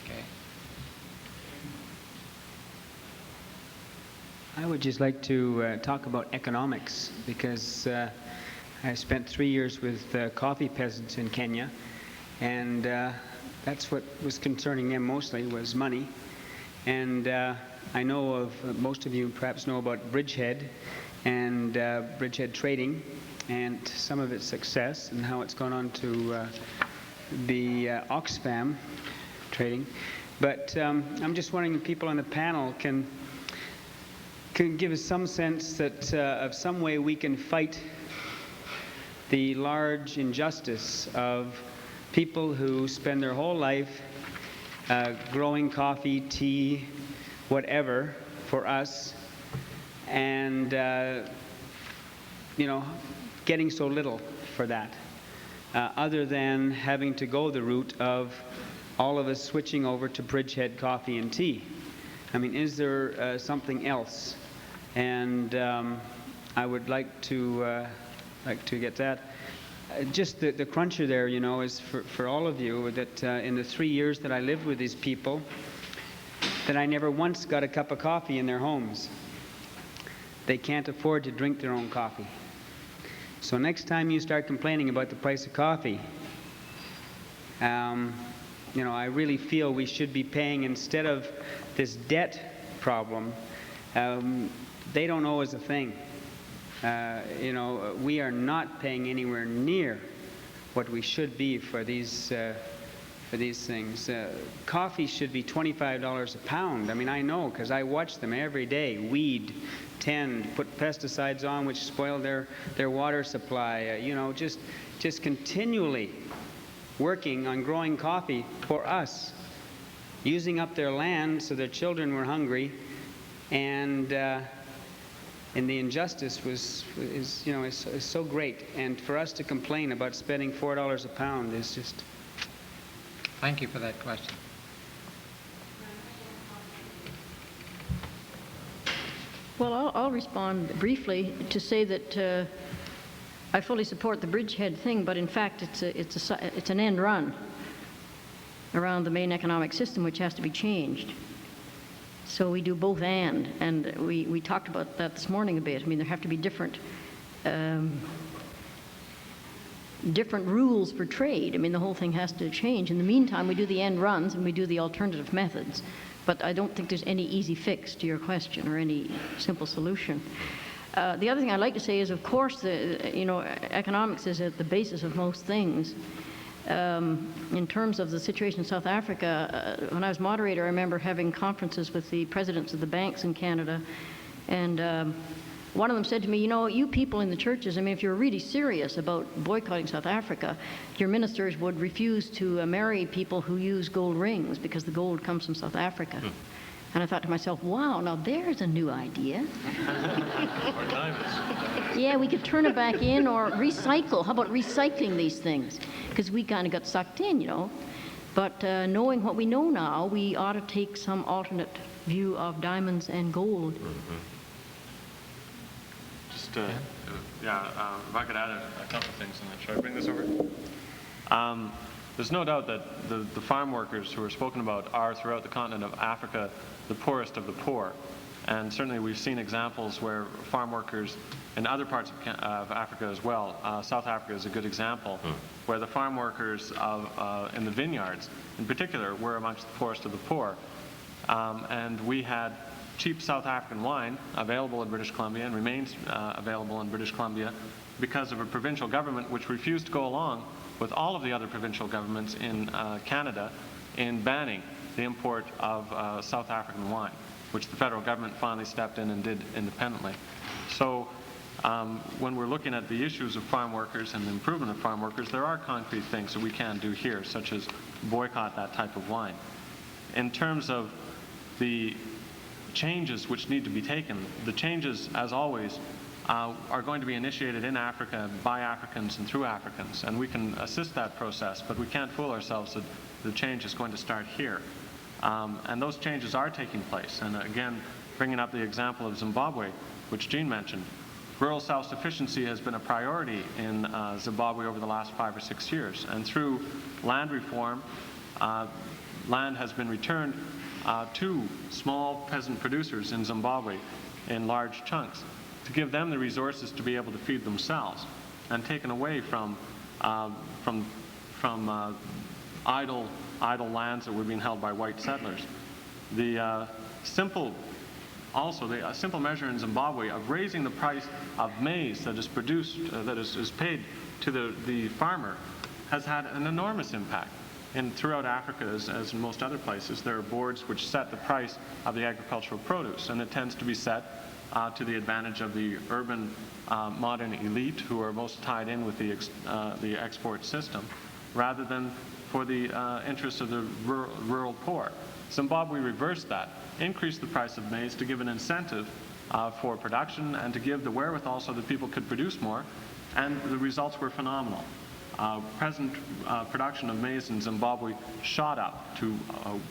Okay. I would just like to talk about economics, because I spent 3 years with coffee peasants in Kenya, and that's what was concerning them mostly, was money. And I know of, most of you perhaps know about bridgehead and bridgehead trading and some of its success and how it's gone on to the Oxfam trading. But I'm just wondering if people on the panel can give us some sense that of some way we can fight the large injustice of people who spend their whole life growing coffee, tea, whatever for us, and you know, getting so little for that, other than having to go the route of all of us switching over to bridgehead coffee and tea. I mean, is there something else? And I would like to get that. Just the cruncher there, you know, is for all of you that in the 3 years that I lived with these people, that I never once got a cup of coffee in their homes. They can't afford to drink their own coffee. So next time you start complaining about the price of coffee, you know, I really feel we should be paying, instead of this debt problem, they don't owe us a thing. You know, we are not paying anywhere near what we should be for these things. Coffee should be $25 a pound. I mean, I know, because I watch them every day weed, tend, put pesticides on which spoil their water supply. You know, just continually working on growing coffee for us, using up their land so their children were hungry, and the injustice is so great. And for us to complain about spending $4 a pound is just. Thank you for that question. Well, I'll respond briefly to say that I fully support the bridgehead thing, but in fact it's an end run around the main economic system, which has to be changed. So we do both and we talked about that this morning a bit. I mean, there have to be different rules for trade. I mean, the whole thing has to change. In the meantime, we do the end runs and we do the alternative methods. But I don't think there's any easy fix to your question or any simple solution. The other thing I'd like to say is, of course, economics is at the basis of most things. In terms of the situation in South Africa, when I was moderator, I remember having conferences with the presidents of the banks in Canada, and one of them said to me, you people in the churches, I mean, if you're really serious about boycotting South Africa, your ministers would refuse to marry people who use gold rings because the gold comes from South Africa. And I thought to myself, wow, now there's a new idea. Or diamonds. Yeah, we could turn it back in or recycle. How about recycling these things? Because we kind of got sucked in, But knowing what we know now, we ought to take some alternate view of diamonds and gold. Mm-hmm. Just, if I could add a couple of things on that. Should I bring this over? There's no doubt that the farm workers who are spoken about are, throughout the continent of Africa, the poorest of the poor. And certainly we've seen examples where farm workers in other parts of Africa as well. South Africa is a good example, where the farm workers in the vineyards, in particular, were amongst the poorest of the poor. And we had cheap South African wine available in British Columbia and remains available in British Columbia because of a provincial government which refused to go along with all of the other provincial governments in Canada in banning the import of South African wine, which the federal government finally stepped in and did independently. So when we're looking at the issues of farm workers and the improvement of farm workers, there are concrete things that we can do here, such as boycott that type of wine. In terms of the changes which need to be taken, the changes, as always, are going to be initiated in Africa by Africans and through Africans, and we can assist that process, but we can't fool ourselves that the change is going to start here. And those changes are taking place. And again, bringing up the example of Zimbabwe, which Jean mentioned, rural self-sufficiency has been a priority in Zimbabwe over the last 5 or 6 years. And through land reform, land has been returned to small peasant producers in Zimbabwe in large chunks to give them the resources to be able to feed themselves, and taken away from idle lands that were being held by white settlers. The simple measure in Zimbabwe of raising the price of maize that is produced, that is paid to the farmer, has had an enormous impact. And throughout Africa, as in most other places, there are boards which set the price of the agricultural produce, and it tends to be set to the advantage of the urban modern elite who are most tied in with the export system, rather than for the interests of the rural poor. Zimbabwe reversed that, increased the price of maize to give an incentive for production and to give the wherewithal so that people could produce more, and the results were phenomenal. Present production of maize in Zimbabwe shot up to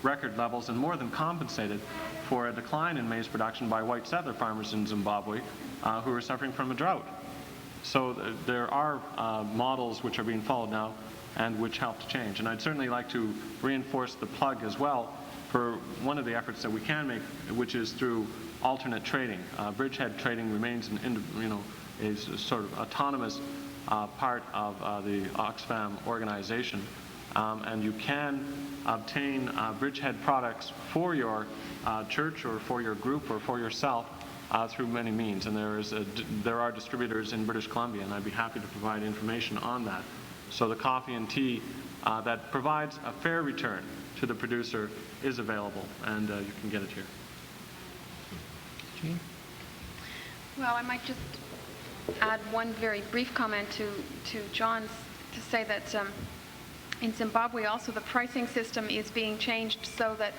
record levels and more than compensated for a decline in maize production by white settler farmers in Zimbabwe who are suffering from a drought. So there are models which are being followed now and which help to change. And I'd certainly like to reinforce the plug as well for one of the efforts that we can make, which is through alternate trading. Bridgehead trading remains is a sort of autonomous part of the Oxfam organization, and you can obtain bridgehead products for your church or for your group or for yourself through many means. And there are distributors in British Columbia, and I'd be happy to provide information on that. So the coffee and tea that provides a fair return to the producer is available, and you can get it here. Jean? Well, I might just add one very brief comment to John's, to say that in Zimbabwe also the pricing system is being changed so that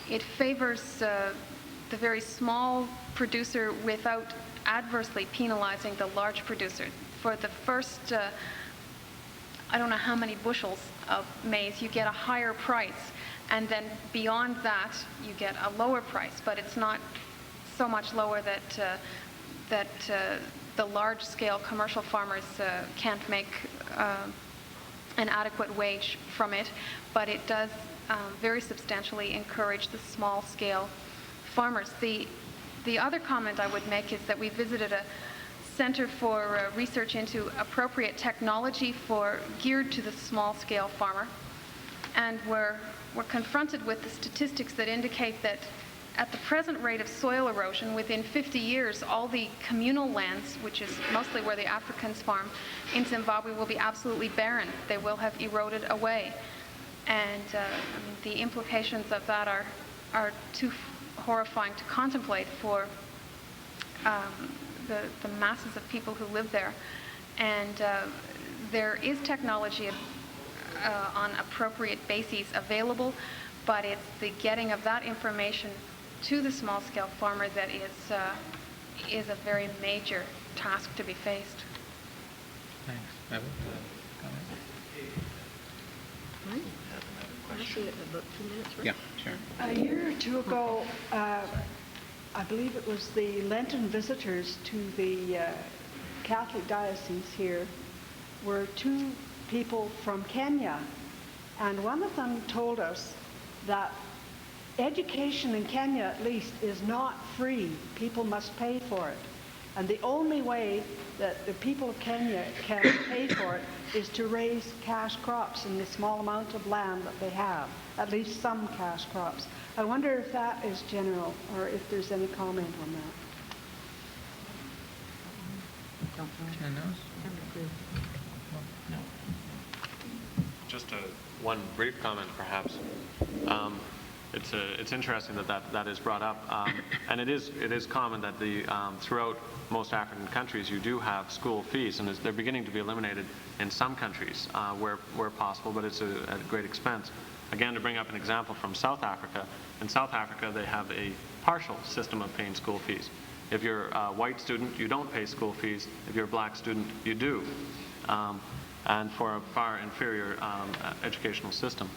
it favors the very small producer without adversely penalizing the large producer. For the first, I don't know how many bushels of maize, you get a higher price, and then beyond that you get a lower price, but it's not so much lower that the large-scale commercial farmers can't make an adequate wage from it, but it does very substantially encourage the small-scale farmers. The other comment I would make is that we visited a Center for Research into Appropriate Technology geared to the small-scale farmer, and we're confronted with the statistics that indicate that at the present rate of soil erosion, within 50 years, all the communal lands, which is mostly where the Africans farm, in Zimbabwe will be absolutely barren. They will have eroded away. And I mean, the implications of that are too horrifying to contemplate for the masses of people who live there. And there is technology on appropriate bases available, but it's the getting of that information to the small-scale farmer that is a very major task to be faced. Thanks. Neville, comment? I see it in about 2 minutes, right? Yeah, sure. A year or two ago, I believe it was the Lenten visitors to the Catholic diocese here were 2 people from Kenya, and one of them told us that education in Kenya, at least, is not free. People must pay for it. And the only way that the people of Kenya can pay for it is to raise cash crops in the small amount of land that they have, at least some cash crops. I wonder if that is general, or if there's any comment on that. Chair knows? Just one brief comment, perhaps. It's interesting that is brought up, and it is common that throughout most African countries you do have school fees, and they're beginning to be eliminated in some countries where possible, but it's at great expense. Again, to bring up an example from South Africa, in South Africa they have a partial system of paying school fees. If you're a white student, you don't pay school fees. If you're a black student, you do, and for a far inferior educational system.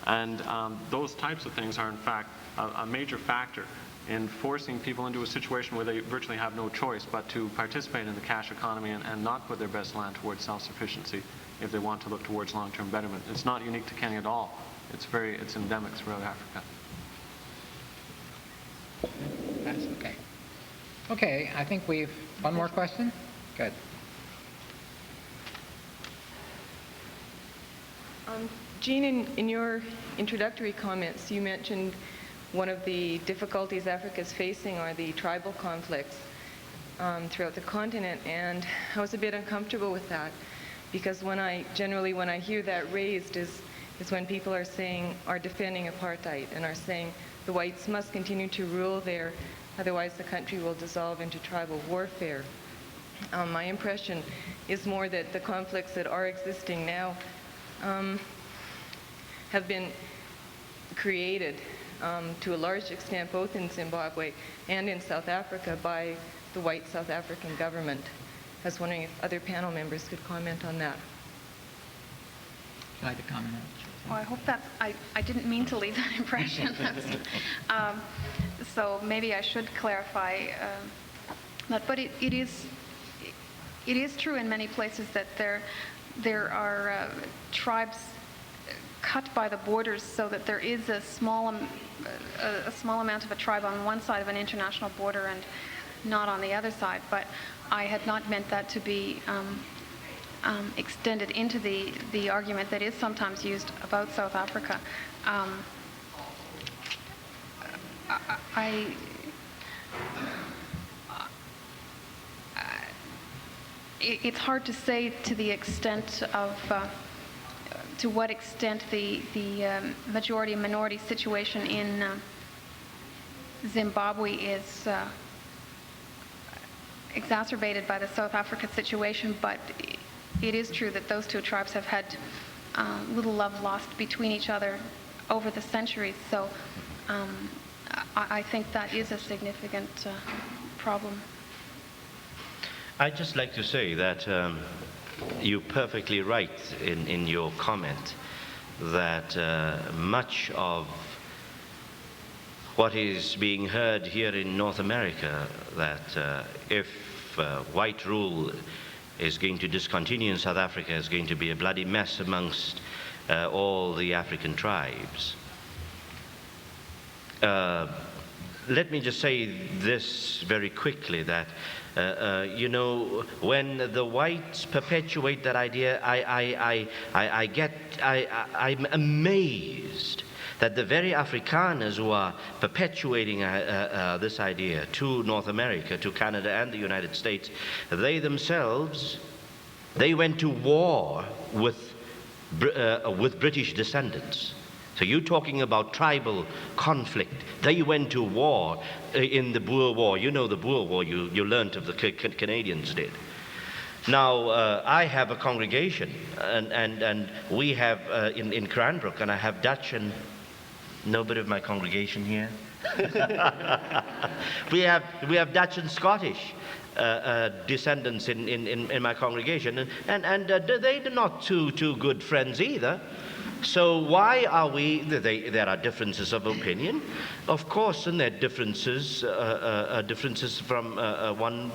And those types of things are, in fact, a major factor in forcing people into a situation where they virtually have no choice but to participate in the cash economy and not put their best land towards self-sufficiency if they want to look towards long-term betterment. It's not unique to Kenya at all. It's endemic throughout Africa. That's okay. Okay, I think we've... One more question? Good. Jean, in your introductory comments, you mentioned one of the difficulties Africa is facing are the tribal conflicts throughout the continent, and I was a bit uncomfortable with that, because when I hear that raised is when people are defending apartheid and are saying the whites must continue to rule there, otherwise the country will dissolve into tribal warfare. My impression is more that the conflicts that are existing now have been created to a large extent both in Zimbabwe and in South Africa by the white South African government. I was wondering if other panel members could comment on that. Would you like to comment on it? Well, I hope that I didn't mean to leave that impression. So maybe I should clarify that. But it is true in many places that there are tribes cut by the borders, so that there is a small amount of a tribe on one side of an international border and not on the other side. But I had not meant that to be extended into the argument that is sometimes used about South Africa. It's hard to say to the extent of to what extent the majority-minority situation in Zimbabwe is exacerbated by the South Africa situation, but it is true that those two tribes have had little love lost between each other over the centuries. So I think that is a significant problem. I'd just like to say that you're perfectly right in your comment that much of what is being heard here in North America, that if white rule is going to discontinue in South Africa, is going to be a bloody mess amongst all the African tribes. let me just say this very quickly, that when the whites perpetuate that idea, I'm amazed that the very Afrikaners who are perpetuating this idea to North America, to Canada and the United States, they themselves, they went to war with British descendants. So you're talking about tribal conflict. They went to war in the Boer War. You know the Boer War, you learned of the Canadians did. Now, I have a congregation, and we have in Cranbrook, and I have Dutch and nobody of my congregation here. we have Dutch and Scottish descendants in my congregation, and they're not two good friends either. So why are we? There are differences of opinion, of course, and there are differences from one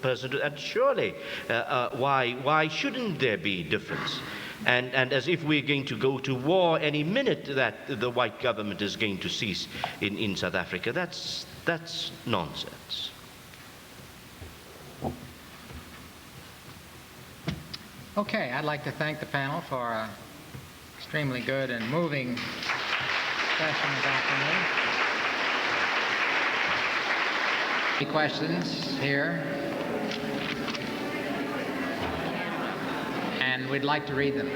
person to, and surely why shouldn't there be difference? And as if we're going to go to war any minute that the white government is going to cease in South Africa, that's nonsense. Okay, I'd like to thank the panel for an extremely good and moving session this afternoon. Any questions here? And we'd like to read them.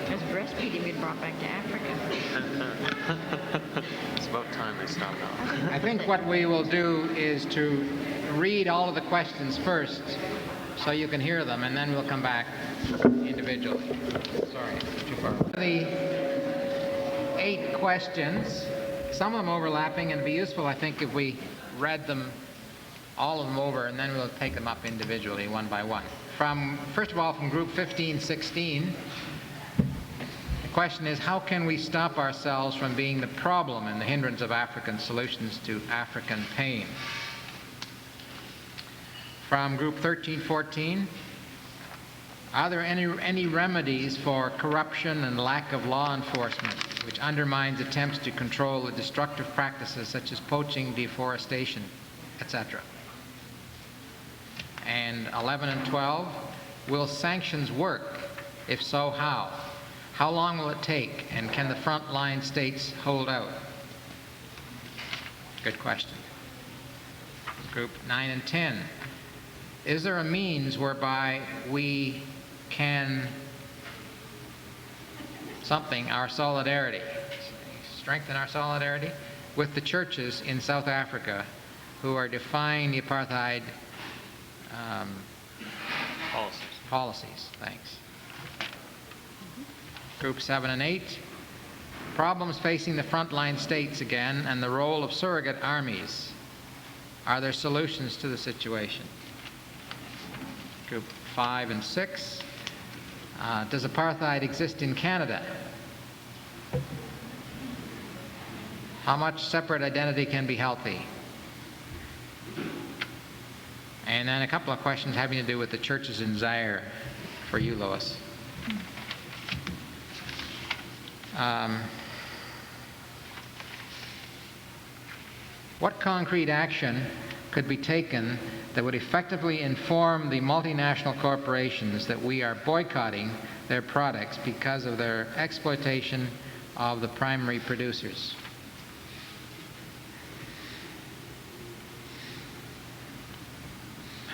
There's breastfeeding being brought back to Africa. It's about time they stopped off. I think what we will do is to read all of the questions first so you can hear them, and then we'll come back individually. Sorry, too far. The 8 questions, some of them overlapping, and it'd be useful, I think, if we read them, all of them over, and then we'll take them up individually, one by one. First of all, from group 1516, the question is, how can we stop ourselves from being the problem and the hindrance of African solutions to African pain? From group 1314, are there any remedies for corruption and lack of law enforcement which undermines attempts to control the destructive practices such as poaching, deforestation, etc.? And 11 and 12, will sanctions work? If so, how? How long will it take? And can the frontline states hold out? Good question. Group 9 and 10. Is there a means whereby we can strengthen our solidarity with the churches in South Africa who are defying the apartheid policies? Thanks. Group 7 and 8. Problems facing the frontline states again and the role of surrogate armies. Are there solutions to the situation? Group 5 and 6. Does apartheid exist in Canada? How much separate identity can be healthy? And then a couple of questions having to do with the churches in Zaire for you, Lois. What concrete action could be taken that would effectively inform the multinational corporations that we are boycotting their products because of their exploitation of the primary producers?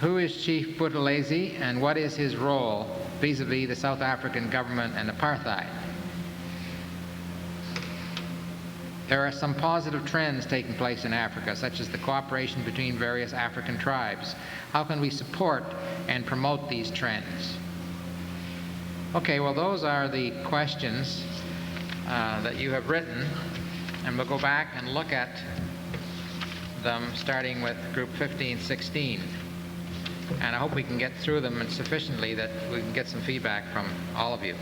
Who is Chief Buthelezi, and what is his role vis-a-vis the South African government and apartheid? There are some positive trends taking place in Africa, such as the cooperation between various African tribes. How can we support and promote these trends? Okay, well, those are the questions that you have written, and we'll go back and look at them starting with group 1516. And I hope we can get through them sufficiently that we can get some feedback from all of you.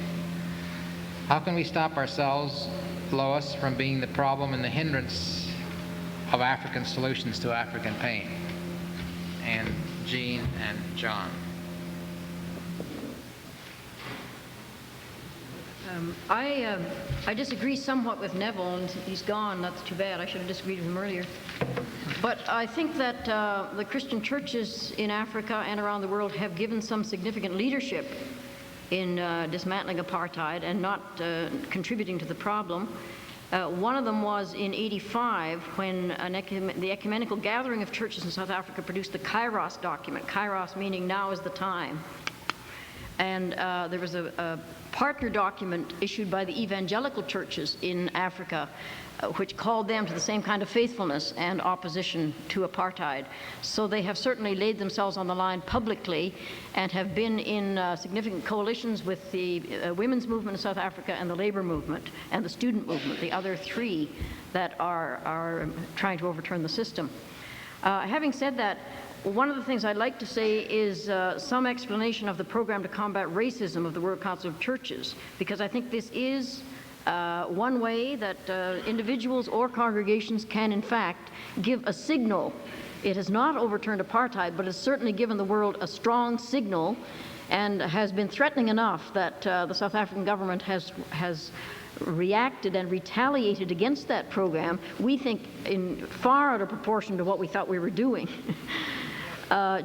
How can we stop ourselves, Lois, from being the problem and the hindrance of African solutions to African pain? And Jean and John. I disagree somewhat with Neville, and he's gone. That's too bad. I should have disagreed with him earlier. But I think that the Christian churches in Africa and around the world have given some significant leadership in dismantling apartheid and not contributing to the problem. One of them was in '85 when the Ecumenical Gathering of Churches in South Africa produced the Kairos document, Kairos meaning now is the time. And there was a partner document issued by the evangelical churches in Africa which called them to the same kind of faithfulness and opposition to apartheid. So they have certainly laid themselves on the line publicly and have been in significant coalitions with the women's movement in South Africa and the labor movement and the student movement, the other three that are trying to overturn the system. Having said that, one of the things I'd like to say is some explanation of the program to combat racism of the World Council of Churches, because I think this is one way that individuals or congregations can in fact give a signal. It has not overturned apartheid, but has certainly given the world a strong signal and has been threatening enough that the South African government has reacted and retaliated against that program, we think in far out of proportion to what we thought we were doing.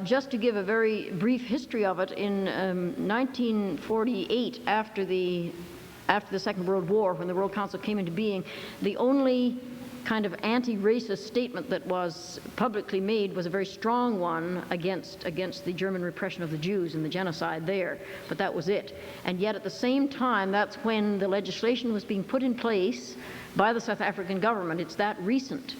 Just to give a very brief history of it, in 1948, after the Second World War, when the World Council came into being, the only kind of anti-racist statement that was publicly made was a very strong one against the German repression of the Jews and the genocide there, but that was it. And yet at the same time, that's when the legislation was being put in place by the South African government. It's that recent.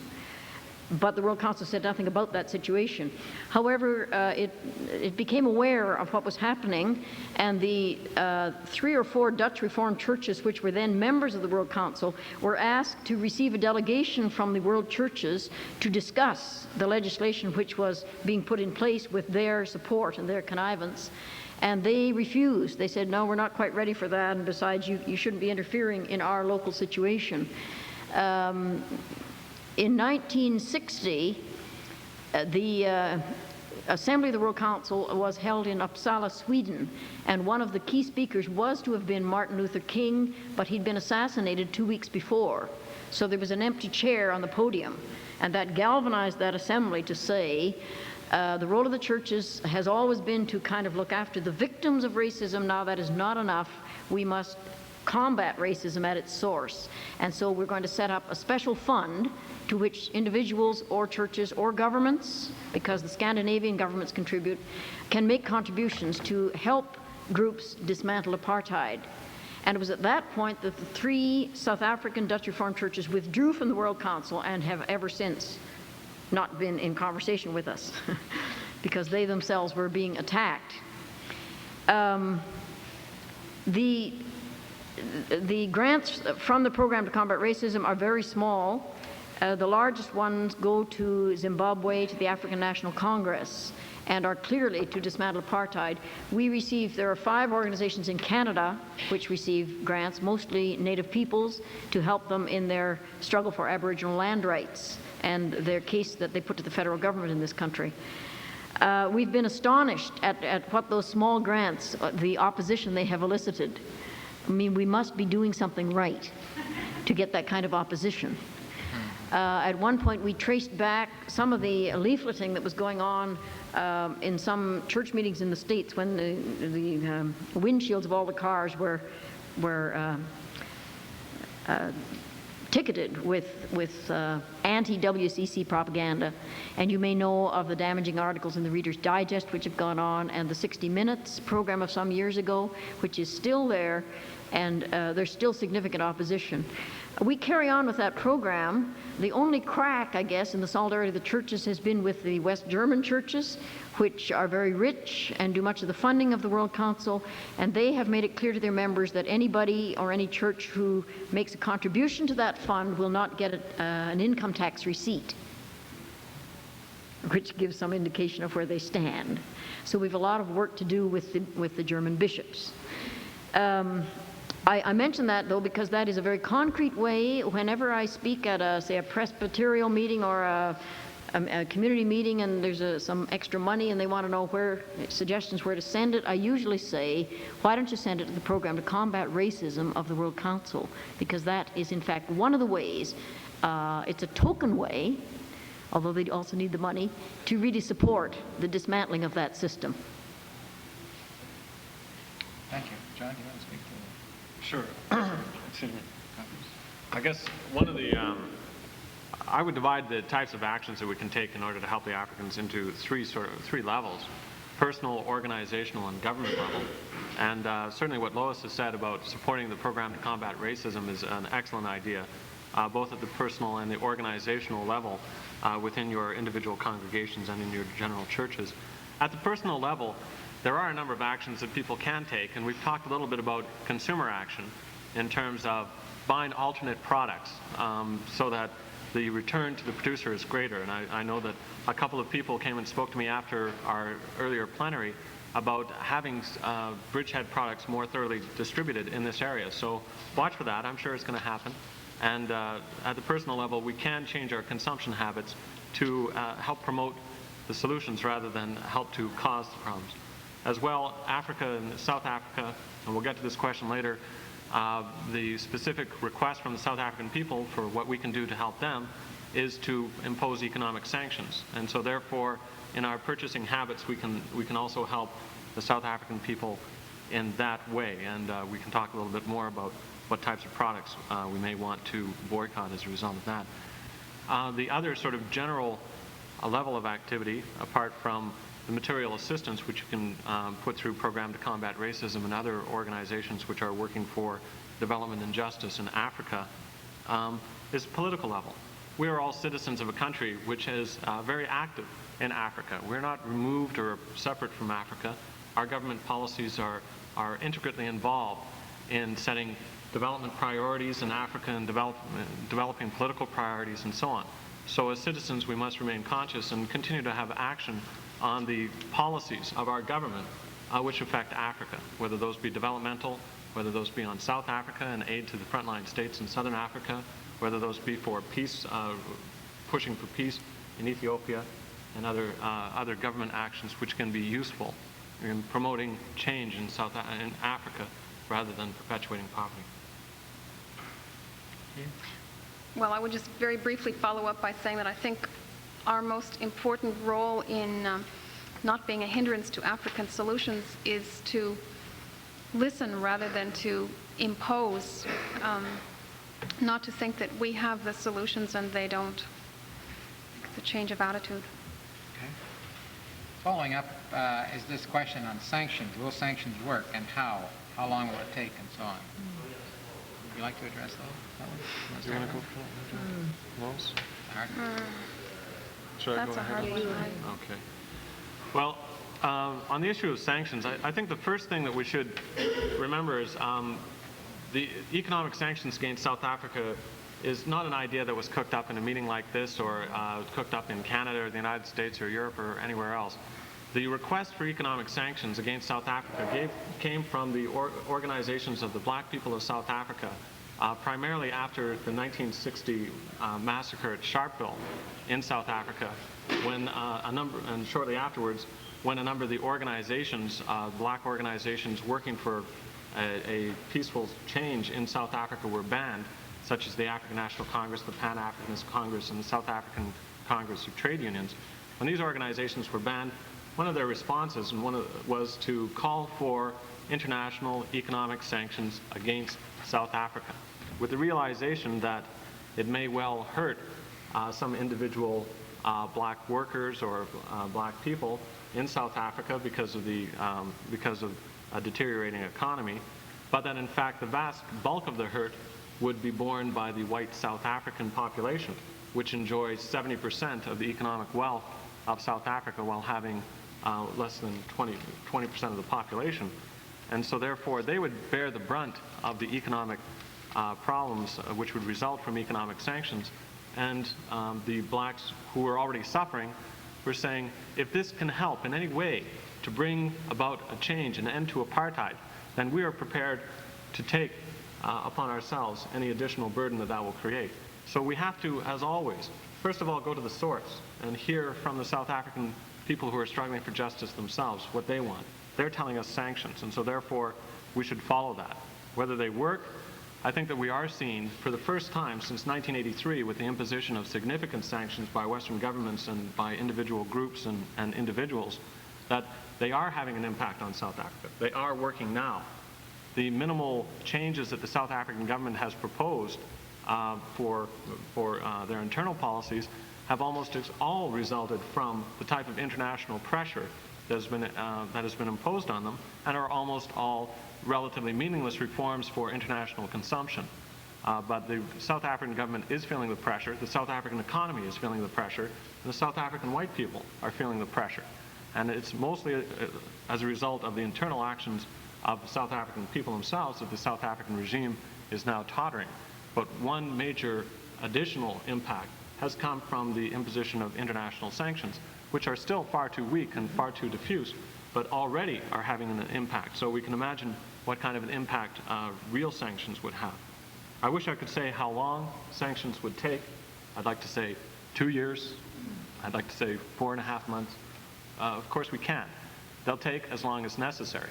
But the World Council said nothing about that situation. However, it became aware of what was happening, and the 3 or 4 Dutch Reformed churches, which were then members of the World Council, were asked to receive a delegation from the world churches to discuss the legislation which was being put in place with their support and their connivance. And they refused. They said, no, we're not quite ready for that, and besides, you shouldn't be interfering in our local situation. In 1960, the Assembly of the World Council was held in Uppsala, Sweden, and one of the key speakers was to have been Martin Luther King, but he'd been assassinated 2 weeks before. So there was an empty chair on the podium, and that galvanized that assembly to say, the role of the churches has always been to kind of look after the victims of racism. Now that is not enough. We must combat racism at its source. And so we're going to set up a special fund to which individuals or churches or governments, because the Scandinavian governments contribute, can make contributions to help groups dismantle apartheid. And it was at that point that the 3 South African Dutch Reformed churches withdrew from the World Council and have ever since not been in conversation with us because they themselves were being attacked. The grants from the program to combat racism are very small. The largest ones go to Zimbabwe, to the African National Congress, and are clearly to dismantle apartheid. There are 5 organizations in Canada which receive grants, mostly Native peoples, to help them in their struggle for Aboriginal land rights and their case that they put to the federal government in this country. We've been astonished at what those small grants, the opposition they have elicited. I mean, we must be doing something right to get that kind of opposition. At one point, we traced back some of the leafleting that was going on in some church meetings in the States when the windshields of all the cars were ticketed with anti-WCC propaganda. And you may know of the damaging articles in the Reader's Digest which have gone on, and the 60 Minutes program of some years ago, which is still there, and there's still significant opposition. We carry on with that program. The only crack, I guess, in the solidarity of the churches has been with the West German churches, which are very rich and do much of the funding of the World Council, and they have made it clear to their members that anybody or any church who makes a contribution to that fund will not get an income tax receipt, which gives some indication of where they stand. So we have a lot of work to do with the German bishops. I mention that, though, because that is a very concrete way. Whenever I speak at, say, a Presbyterian meeting or a a community meeting and there's some extra money and they want to know suggestions where to send it, I usually say, why don't you send it to the Program to Combat Racism of the World Council? Because that is, in fact, one of the ways, it's a token way, although they also need the money, to really support the dismantling of that system. Thank you. John, do you want to speak to Sure. Excuse me. I guess one of the, I would divide the types of actions that we can take in order to help the Africans into three levels: personal, organizational, and government level. And certainly what Lois has said about supporting the program to combat racism is an excellent idea, both at the personal and the organizational level within your individual congregations and in your general churches. At the personal level, there are a number of actions that people can take, and we've talked a little bit about consumer action in terms of buying alternate products so that the return to the producer is greater. And I know that a couple of people came and spoke to me after our earlier plenary about having bridgehead products more thoroughly distributed in this area. So watch for that. I'm sure it's going to happen. And at the personal level, we can change our consumption habits to help promote the solutions rather than help to cause the problems. As well, Africa and South Africa, and we'll get to this question later, the specific request from the South African people for what we can do to help them is to impose economic sanctions. And so therefore, in our purchasing habits, we can also help the South African people in that way. And we can talk a little bit more about what types of products we may want to boycott as a result of that. The other sort of general level of activity, apart from the material assistance which you can put through Program to Combat Racism and other organizations which are working for development and justice in Africa, is political level. We are all citizens of a country which is very active in Africa. We're not removed or separate from Africa. Our government policies are intricately involved in setting development priorities in Africa and developing political priorities and so on. So as citizens, we must remain conscious and continue to have action on the policies of our government which affect Africa, whether those be developmental, whether those be on South Africa and aid to the frontline states in Southern Africa, whether those be for peace, pushing for peace in Ethiopia, and other government actions which can be useful in promoting change in Africa rather than perpetuating poverty. Well, I would just very briefly follow up by saying that I think our most important role in not being a hindrance to African solutions is to listen rather than to impose, not to think that we have the solutions and they don't. It's a change of attitude. Okay. Following up is this question on sanctions. Will sanctions work and how? How long will it take and so on? Would you like to address those? You want to go for that? Lois? Should I go That's a ahead? hard one. Okay. Well, on the issue of sanctions, I think the first thing that we should remember is the economic sanctions against South Africa is not an idea that was cooked up in a meeting like this or cooked up in Canada or the United States or Europe or anywhere else. The request for economic sanctions against South Africa came from the organizations of the black people of South Africa, primarily after the 1960 massacre at Sharpeville in South Africa, when and shortly afterwards, when a number of the organizations, black organizations working for a peaceful change in South Africa were banned, such as the African National Congress, the Pan-Africanist Congress, and the South African Congress of Trade Unions. When these organizations were banned, one of their responses was to call for international economic sanctions against South Africa, with the realization that it may well hurt some individual black workers or black people in South Africa because of a deteriorating economy, but that in fact the vast bulk of the hurt would be borne by the white South African population, which enjoys 70% of the economic wealth of South Africa while having less than 20% of the population. And so therefore they would bear the brunt of the economic problems which would result from economic sanctions. And the blacks who were already suffering were saying, if this can help in any way to bring about a change, an end to apartheid, then we are prepared to take upon ourselves any additional burden that will create. So we have to, as always, first of all, go to the source and hear from the South African people who are struggling for justice themselves what they want. They're telling us sanctions, and so therefore we should follow that. Whether they work, I think that we are seeing for the first time since 1983, with the imposition of significant sanctions by Western governments and by individual groups and individuals, that they are having an impact on South Africa. They are working now. The minimal changes that the South African government has proposed for their internal policies have almost all resulted from the type of international pressure that has been imposed on them, and are almost all relatively meaningless reforms for international consumption. But the South African government is feeling the pressure, the South African economy is feeling the pressure, and the South African white people are feeling the pressure. And it's mostly as a result of the internal actions of the South African people themselves that the South African regime is now tottering. But one major additional impact has come from the imposition of international sanctions, which are still far too weak and far too diffuse, but already are having an impact. So we can imagine what kind of an impact real sanctions would have. I wish I could say how long sanctions would take. I'd like to say 2 years. I'd like to say 4.5 months. Of course we can't. They'll take as long as necessary,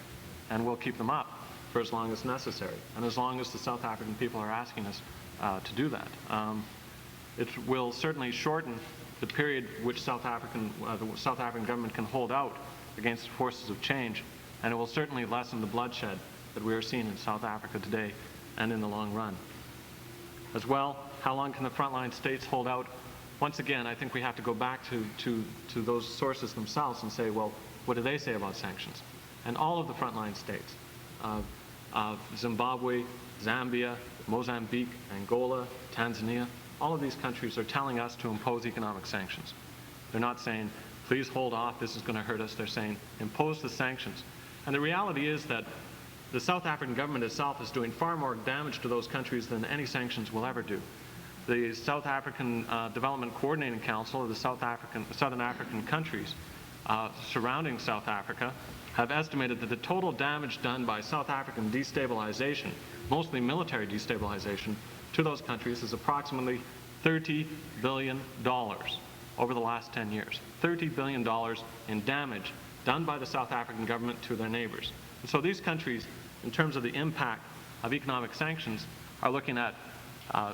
and we'll keep them up for as long as necessary, and as long as the South African people are asking us to do that. It will certainly shorten the period which the South African government can hold out against the forces of change, and it will certainly lessen the bloodshed that we are seeing in South Africa today and in the long run. As well, how long can the frontline states hold out? Once again, I think we have to go back to those sources themselves and say, well, what do they say about sanctions? And all of the frontline states, Zimbabwe, Zambia, Mozambique, Angola, Tanzania, all of these countries are telling us to impose economic sanctions. They're not saying, please hold off, this is going to hurt us. They're saying, impose the sanctions. And the reality is that the South African government itself is doing far more damage to those countries than any sanctions will ever do. The South African Development Coordinating Council of the Southern African countries surrounding South Africa have estimated that the total damage done by South African destabilization, mostly military destabilization, to those countries is approximately $30 billion over the last 10 years. $30 billion in damage done by the South African government to their neighbors. And so these countries, in terms of the impact of economic sanctions, are looking at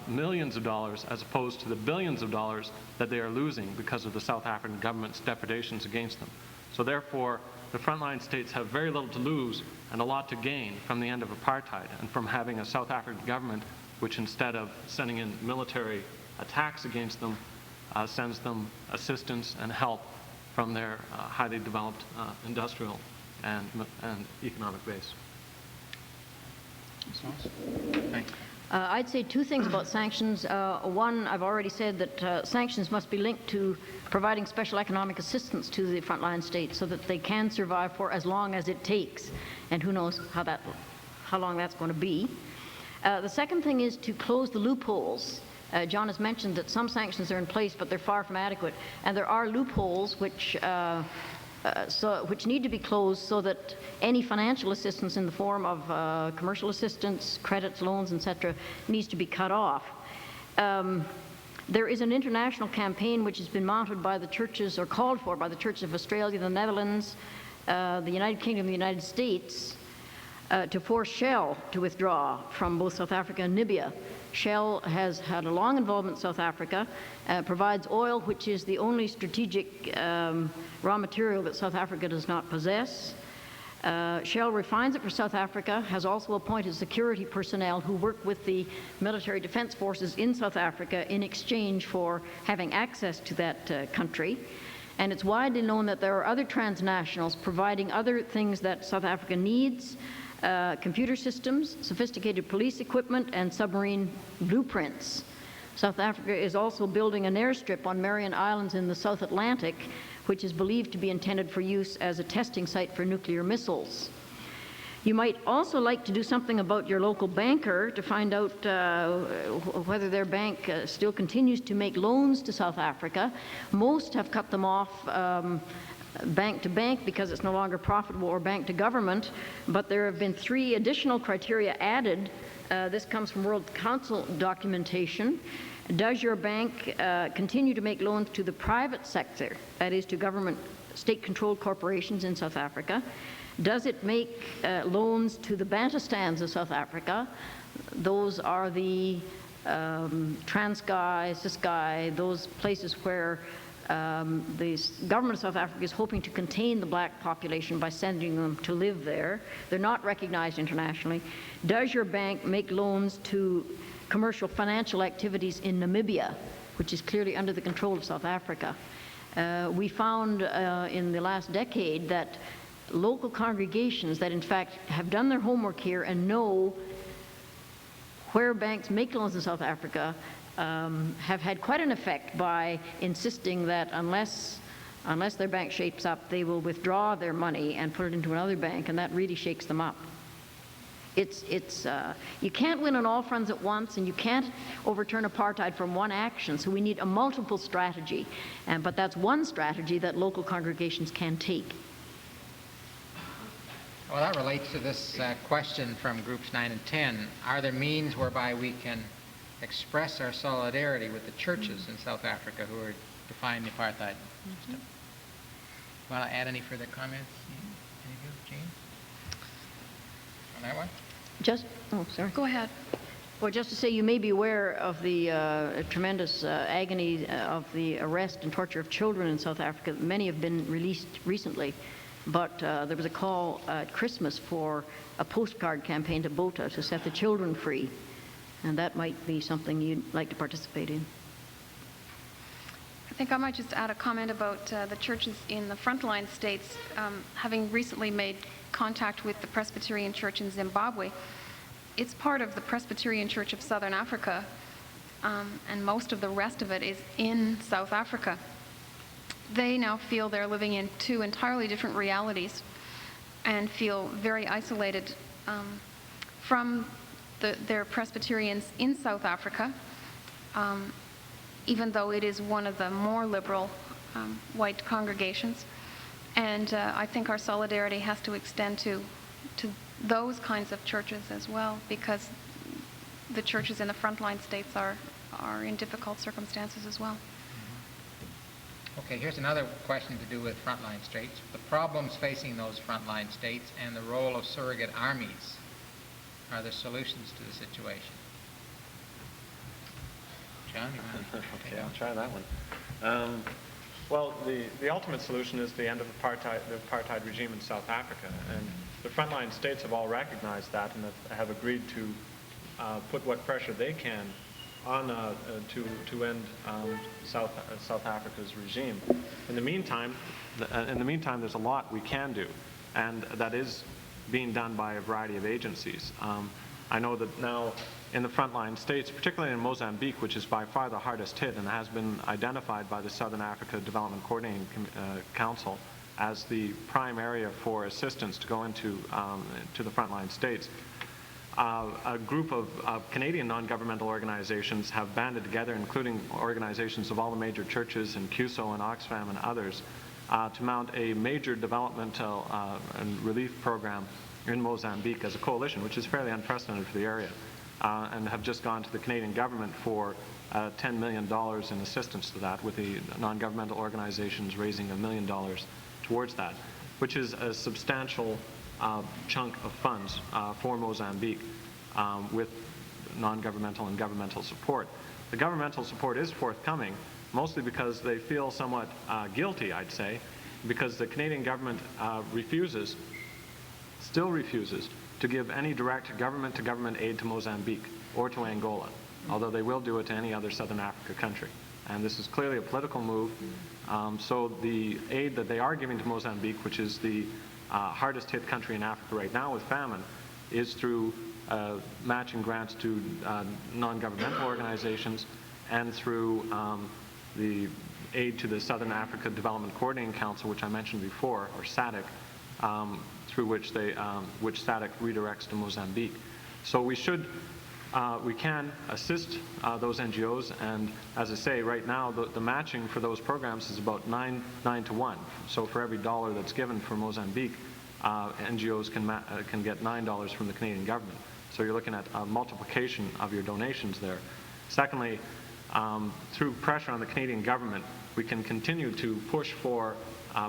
millions of dollars as opposed to the billions of dollars that they are losing because of the South African government's depredations against them. So therefore, the frontline states have very little to lose and a lot to gain from the end of apartheid and from having a South African government which, instead of sending in military attacks against them, sends them assistance and help from their highly developed industrial and economic base. Thank you. I'd say two things about sanctions. One, I've already said that sanctions must be linked to providing special economic assistance to the frontline states so that they can survive for as long as it takes. And who knows how long that's going to be. The second thing is to close the loopholes. John has mentioned that some sanctions are in place, but they're far from adequate. And there are loopholes which need to be closed so that any financial assistance in the form of commercial assistance, credits, loans, etc., needs to be cut off. There is an international campaign which has been mounted by the churches, or called for by the Church of Australia, the Netherlands, the United Kingdom, the United States, to force Shell to withdraw from both South Africa and Namibia. Shell has had a long involvement in South Africa, provides oil, which is the only strategic raw material that South Africa does not possess. Shell refines it for South Africa, has also appointed security personnel who work with the military defense forces in South Africa in exchange for having access to that country. And it's widely known that there are other transnationals providing other things that South Africa needs, computer systems, sophisticated police equipment, and submarine blueprints. South Africa is also building an airstrip on Marion Islands in the South Atlantic, which is believed to be intended for use as a testing site for nuclear missiles. You might also like to do something about your local banker to find out whether their bank still continues to make loans to South Africa. Most have cut them off bank to bank because it's no longer profitable, or bank to government, but there have been 3 additional criteria added. This comes from World Council documentation. Does your bank continue to make loans to the private sector, that is to government state-controlled corporations in South Africa? Does it make loans to the Bantustans of South Africa? Those are the Transkei, Ciskei, those places where the government of South Africa is hoping to contain the black population by sending them to live there. They're not recognized internationally. Does your bank make loans to commercial financial activities in Namibia, which is clearly under the control of South Africa? We found in the last decade that local congregations that in fact have done their homework here and know where banks make loans in South Africa have had quite an effect by insisting that unless their bank shapes up, they will withdraw their money and put it into another bank, and that really shakes them up. You can't win on all fronts at once, and you can't overturn apartheid from one action, so we need a multiple strategy, but that's one strategy that local congregations can take. Well, that relates to this question from groups 9 and 10. Are there means whereby we can express our solidarity with the churches in South Africa who are defying the apartheid system? Want to add any further comments? Any of you, Jean? On that one? Go ahead. Well, just to say, you may be aware of the tremendous agony of the arrest and torture of children in South Africa. Many have been released recently, but there was a call at Christmas for a postcard campaign to Botha to set the children free, and that might be something you'd like to participate in. I think I might just add a comment about the churches in the frontline states. Having recently made contact with the Presbyterian Church in Zimbabwe, it's part of the Presbyterian Church of Southern Africa, and most of the rest of it is in South Africa. They now feel they're living in two entirely different realities and feel very isolated from their Presbyterians in South Africa, even though it is one of the more liberal white congregations. And I think our solidarity has to extend to those kinds of churches as well, because the churches in the frontline states are in difficult circumstances as well. Okay, here's another question to do with frontline states. The problems facing those frontline states and the role of surrogate armies. Are there solutions to the situation? John, you want to Okay, I'll try that one. Well, the ultimate solution is the end of the apartheid regime in South Africa, and the frontline states have all recognized that and have agreed to put what pressure they can on to end South Africa's regime. In the meantime, there's a lot we can do, and that is being done by a variety of agencies. I know that now in the frontline states, particularly in Mozambique, which is by far the hardest hit and has been identified by the Southern Africa Development Coordinating Council as the prime area for assistance to go into to the frontline states. A group of Canadian non-governmental organizations have banded together, including organizations of all the major churches in CUSO and Oxfam and others, to mount a major developmental and relief program in Mozambique as a coalition, which is fairly unprecedented for the area, and have just gone to the Canadian government for $10 million in assistance to that, with the non-governmental organizations raising $1 million towards that, which is a substantial chunk of funds for Mozambique with non-governmental and governmental support. The governmental support is forthcoming, mostly because they feel somewhat guilty, I'd say, because the Canadian government still refuses to give any direct government-to-government aid to Mozambique or to Angola, although they will do it to any other Southern Africa country. And this is clearly a political move. So the aid that they are giving to Mozambique, which is the hardest hit country in Africa right now with famine, is through matching grants to non-governmental organizations and through the aid to the Southern Africa Development Coordinating Council, which I mentioned before, or SADC, through which SADC redirects to Mozambique. So we can assist those NGOs, and as I say, right now the matching for those programs is about 9 to 1. So for every dollar that's given for Mozambique, NGOs can get $9 from the Canadian government. So you're looking at a multiplication of your donations there. Secondly, through pressure on the Canadian government, we can continue to push for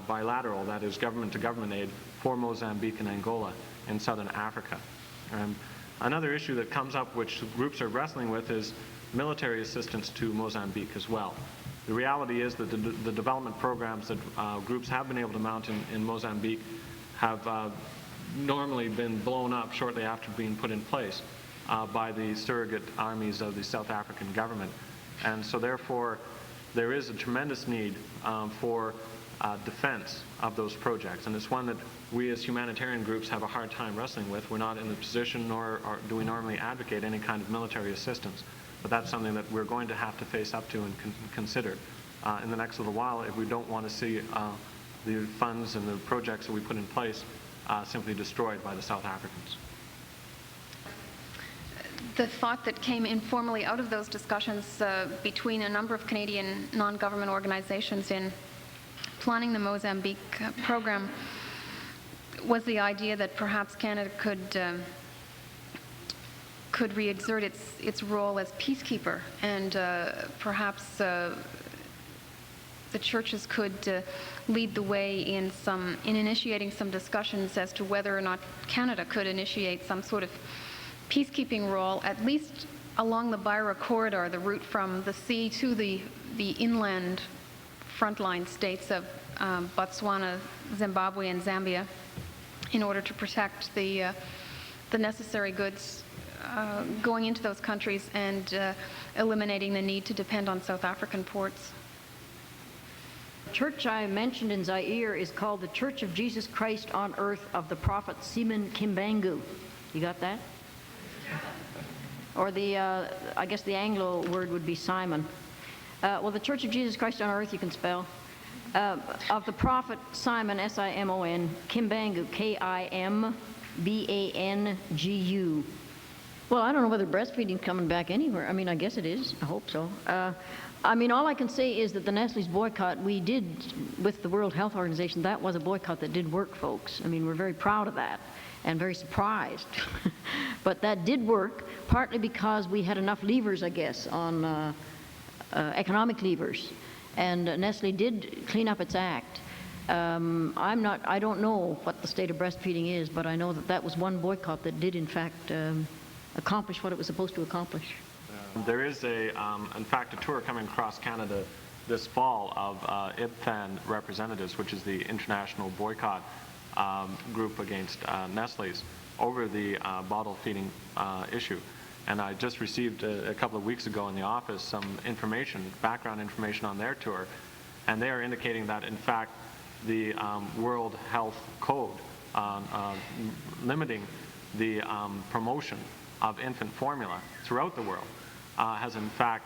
bilateral, that is government-to-government aid, for Mozambique and Angola in southern Africa. Another issue that comes up, which groups are wrestling with, is military assistance to Mozambique as well. The reality is that the development programs that groups have been able to mount in Mozambique have normally been blown up shortly after being put in place by the surrogate armies of the South African government. And so therefore, there is a tremendous need for defense of those projects. And it's one that we as humanitarian groups have a hard time wrestling with. We're not in the position, nor do we normally advocate any kind of military assistance. But that's something that we're going to have to face up to and consider in the next little while if we don't want to see the funds and the projects that we put in place simply destroyed by the South Africans. The thought that came informally out of those discussions between a number of Canadian non-government organizations in planning the Mozambique program was the idea that perhaps Canada could re-exert its role as peacekeeper, and perhaps the churches could lead the way in initiating some discussions as to whether or not Canada could initiate some sort of peacekeeping role, at least along the Beira corridor, the route from the sea to the inland frontline states of Botswana, Zimbabwe, and Zambia, in order to protect the necessary goods going into those countries and eliminating the need to depend on South African ports. The church I mentioned in Zaire is called the Church of Jesus Christ on Earth of the Prophet Simon Kimbangu. You got that? Or I guess the Anglo word would be Simon. Well, the Church of Jesus Christ on Earth, you can spell. Of the Prophet Simon, S-I-M-O-N, Kimbangu, K-I-M-B-A-N-G-U. Well, I don't know whether breastfeeding's coming back anywhere. I mean, I guess it is. I hope so. I mean, all I can say is that the Nestle's boycott we did with the World Health Organization, that was a boycott that did work, folks. I mean, we're very proud of that and very surprised. But that did work, partly because we had enough levers, I guess, on economic levers. And Nestle did clean up its act. I don't know what the state of breastfeeding is, but I know that that was one boycott that did, in fact, accomplish what it was supposed to accomplish. There is in fact, a tour coming across Canada this fall of IBFAN representatives, which is the international boycott group against Nestle's, over the bottle feeding issue. And I just received a couple of weeks ago in the office some information, background information on their tour, and they are indicating that, in fact, the World Health Code limiting the promotion of infant formula throughout the world has, in fact,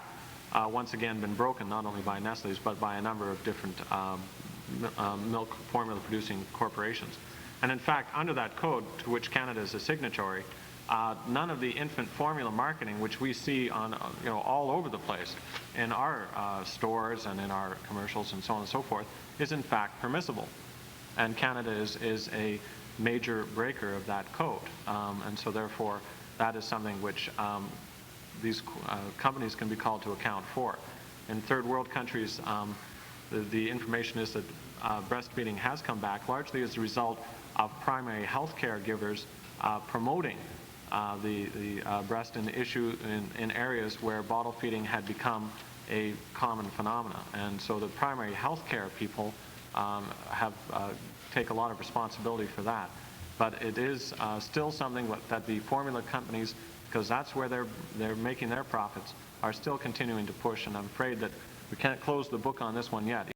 once again been broken, not only by Nestle's, but by a number of different milk formula producing corporations. And in fact, under that code, to which Canada is a signatory, none of the infant formula marketing, which we see on all over the place in our stores and in our commercials and so on and so forth, is in fact permissible. And Canada is a major breaker of that code. And so therefore, that is something which these companies can be called to account for. In third world countries, the information is that breastfeeding has come back largely as a result of primary health care givers promoting the breast issue in areas where bottle feeding had become a common phenomenon. And so the primary health care people take a lot of responsibility for that. But it is still something that the formula companies, because that's where they're making their profits, are still continuing to push. And I'm afraid that we can't close the book on this one yet.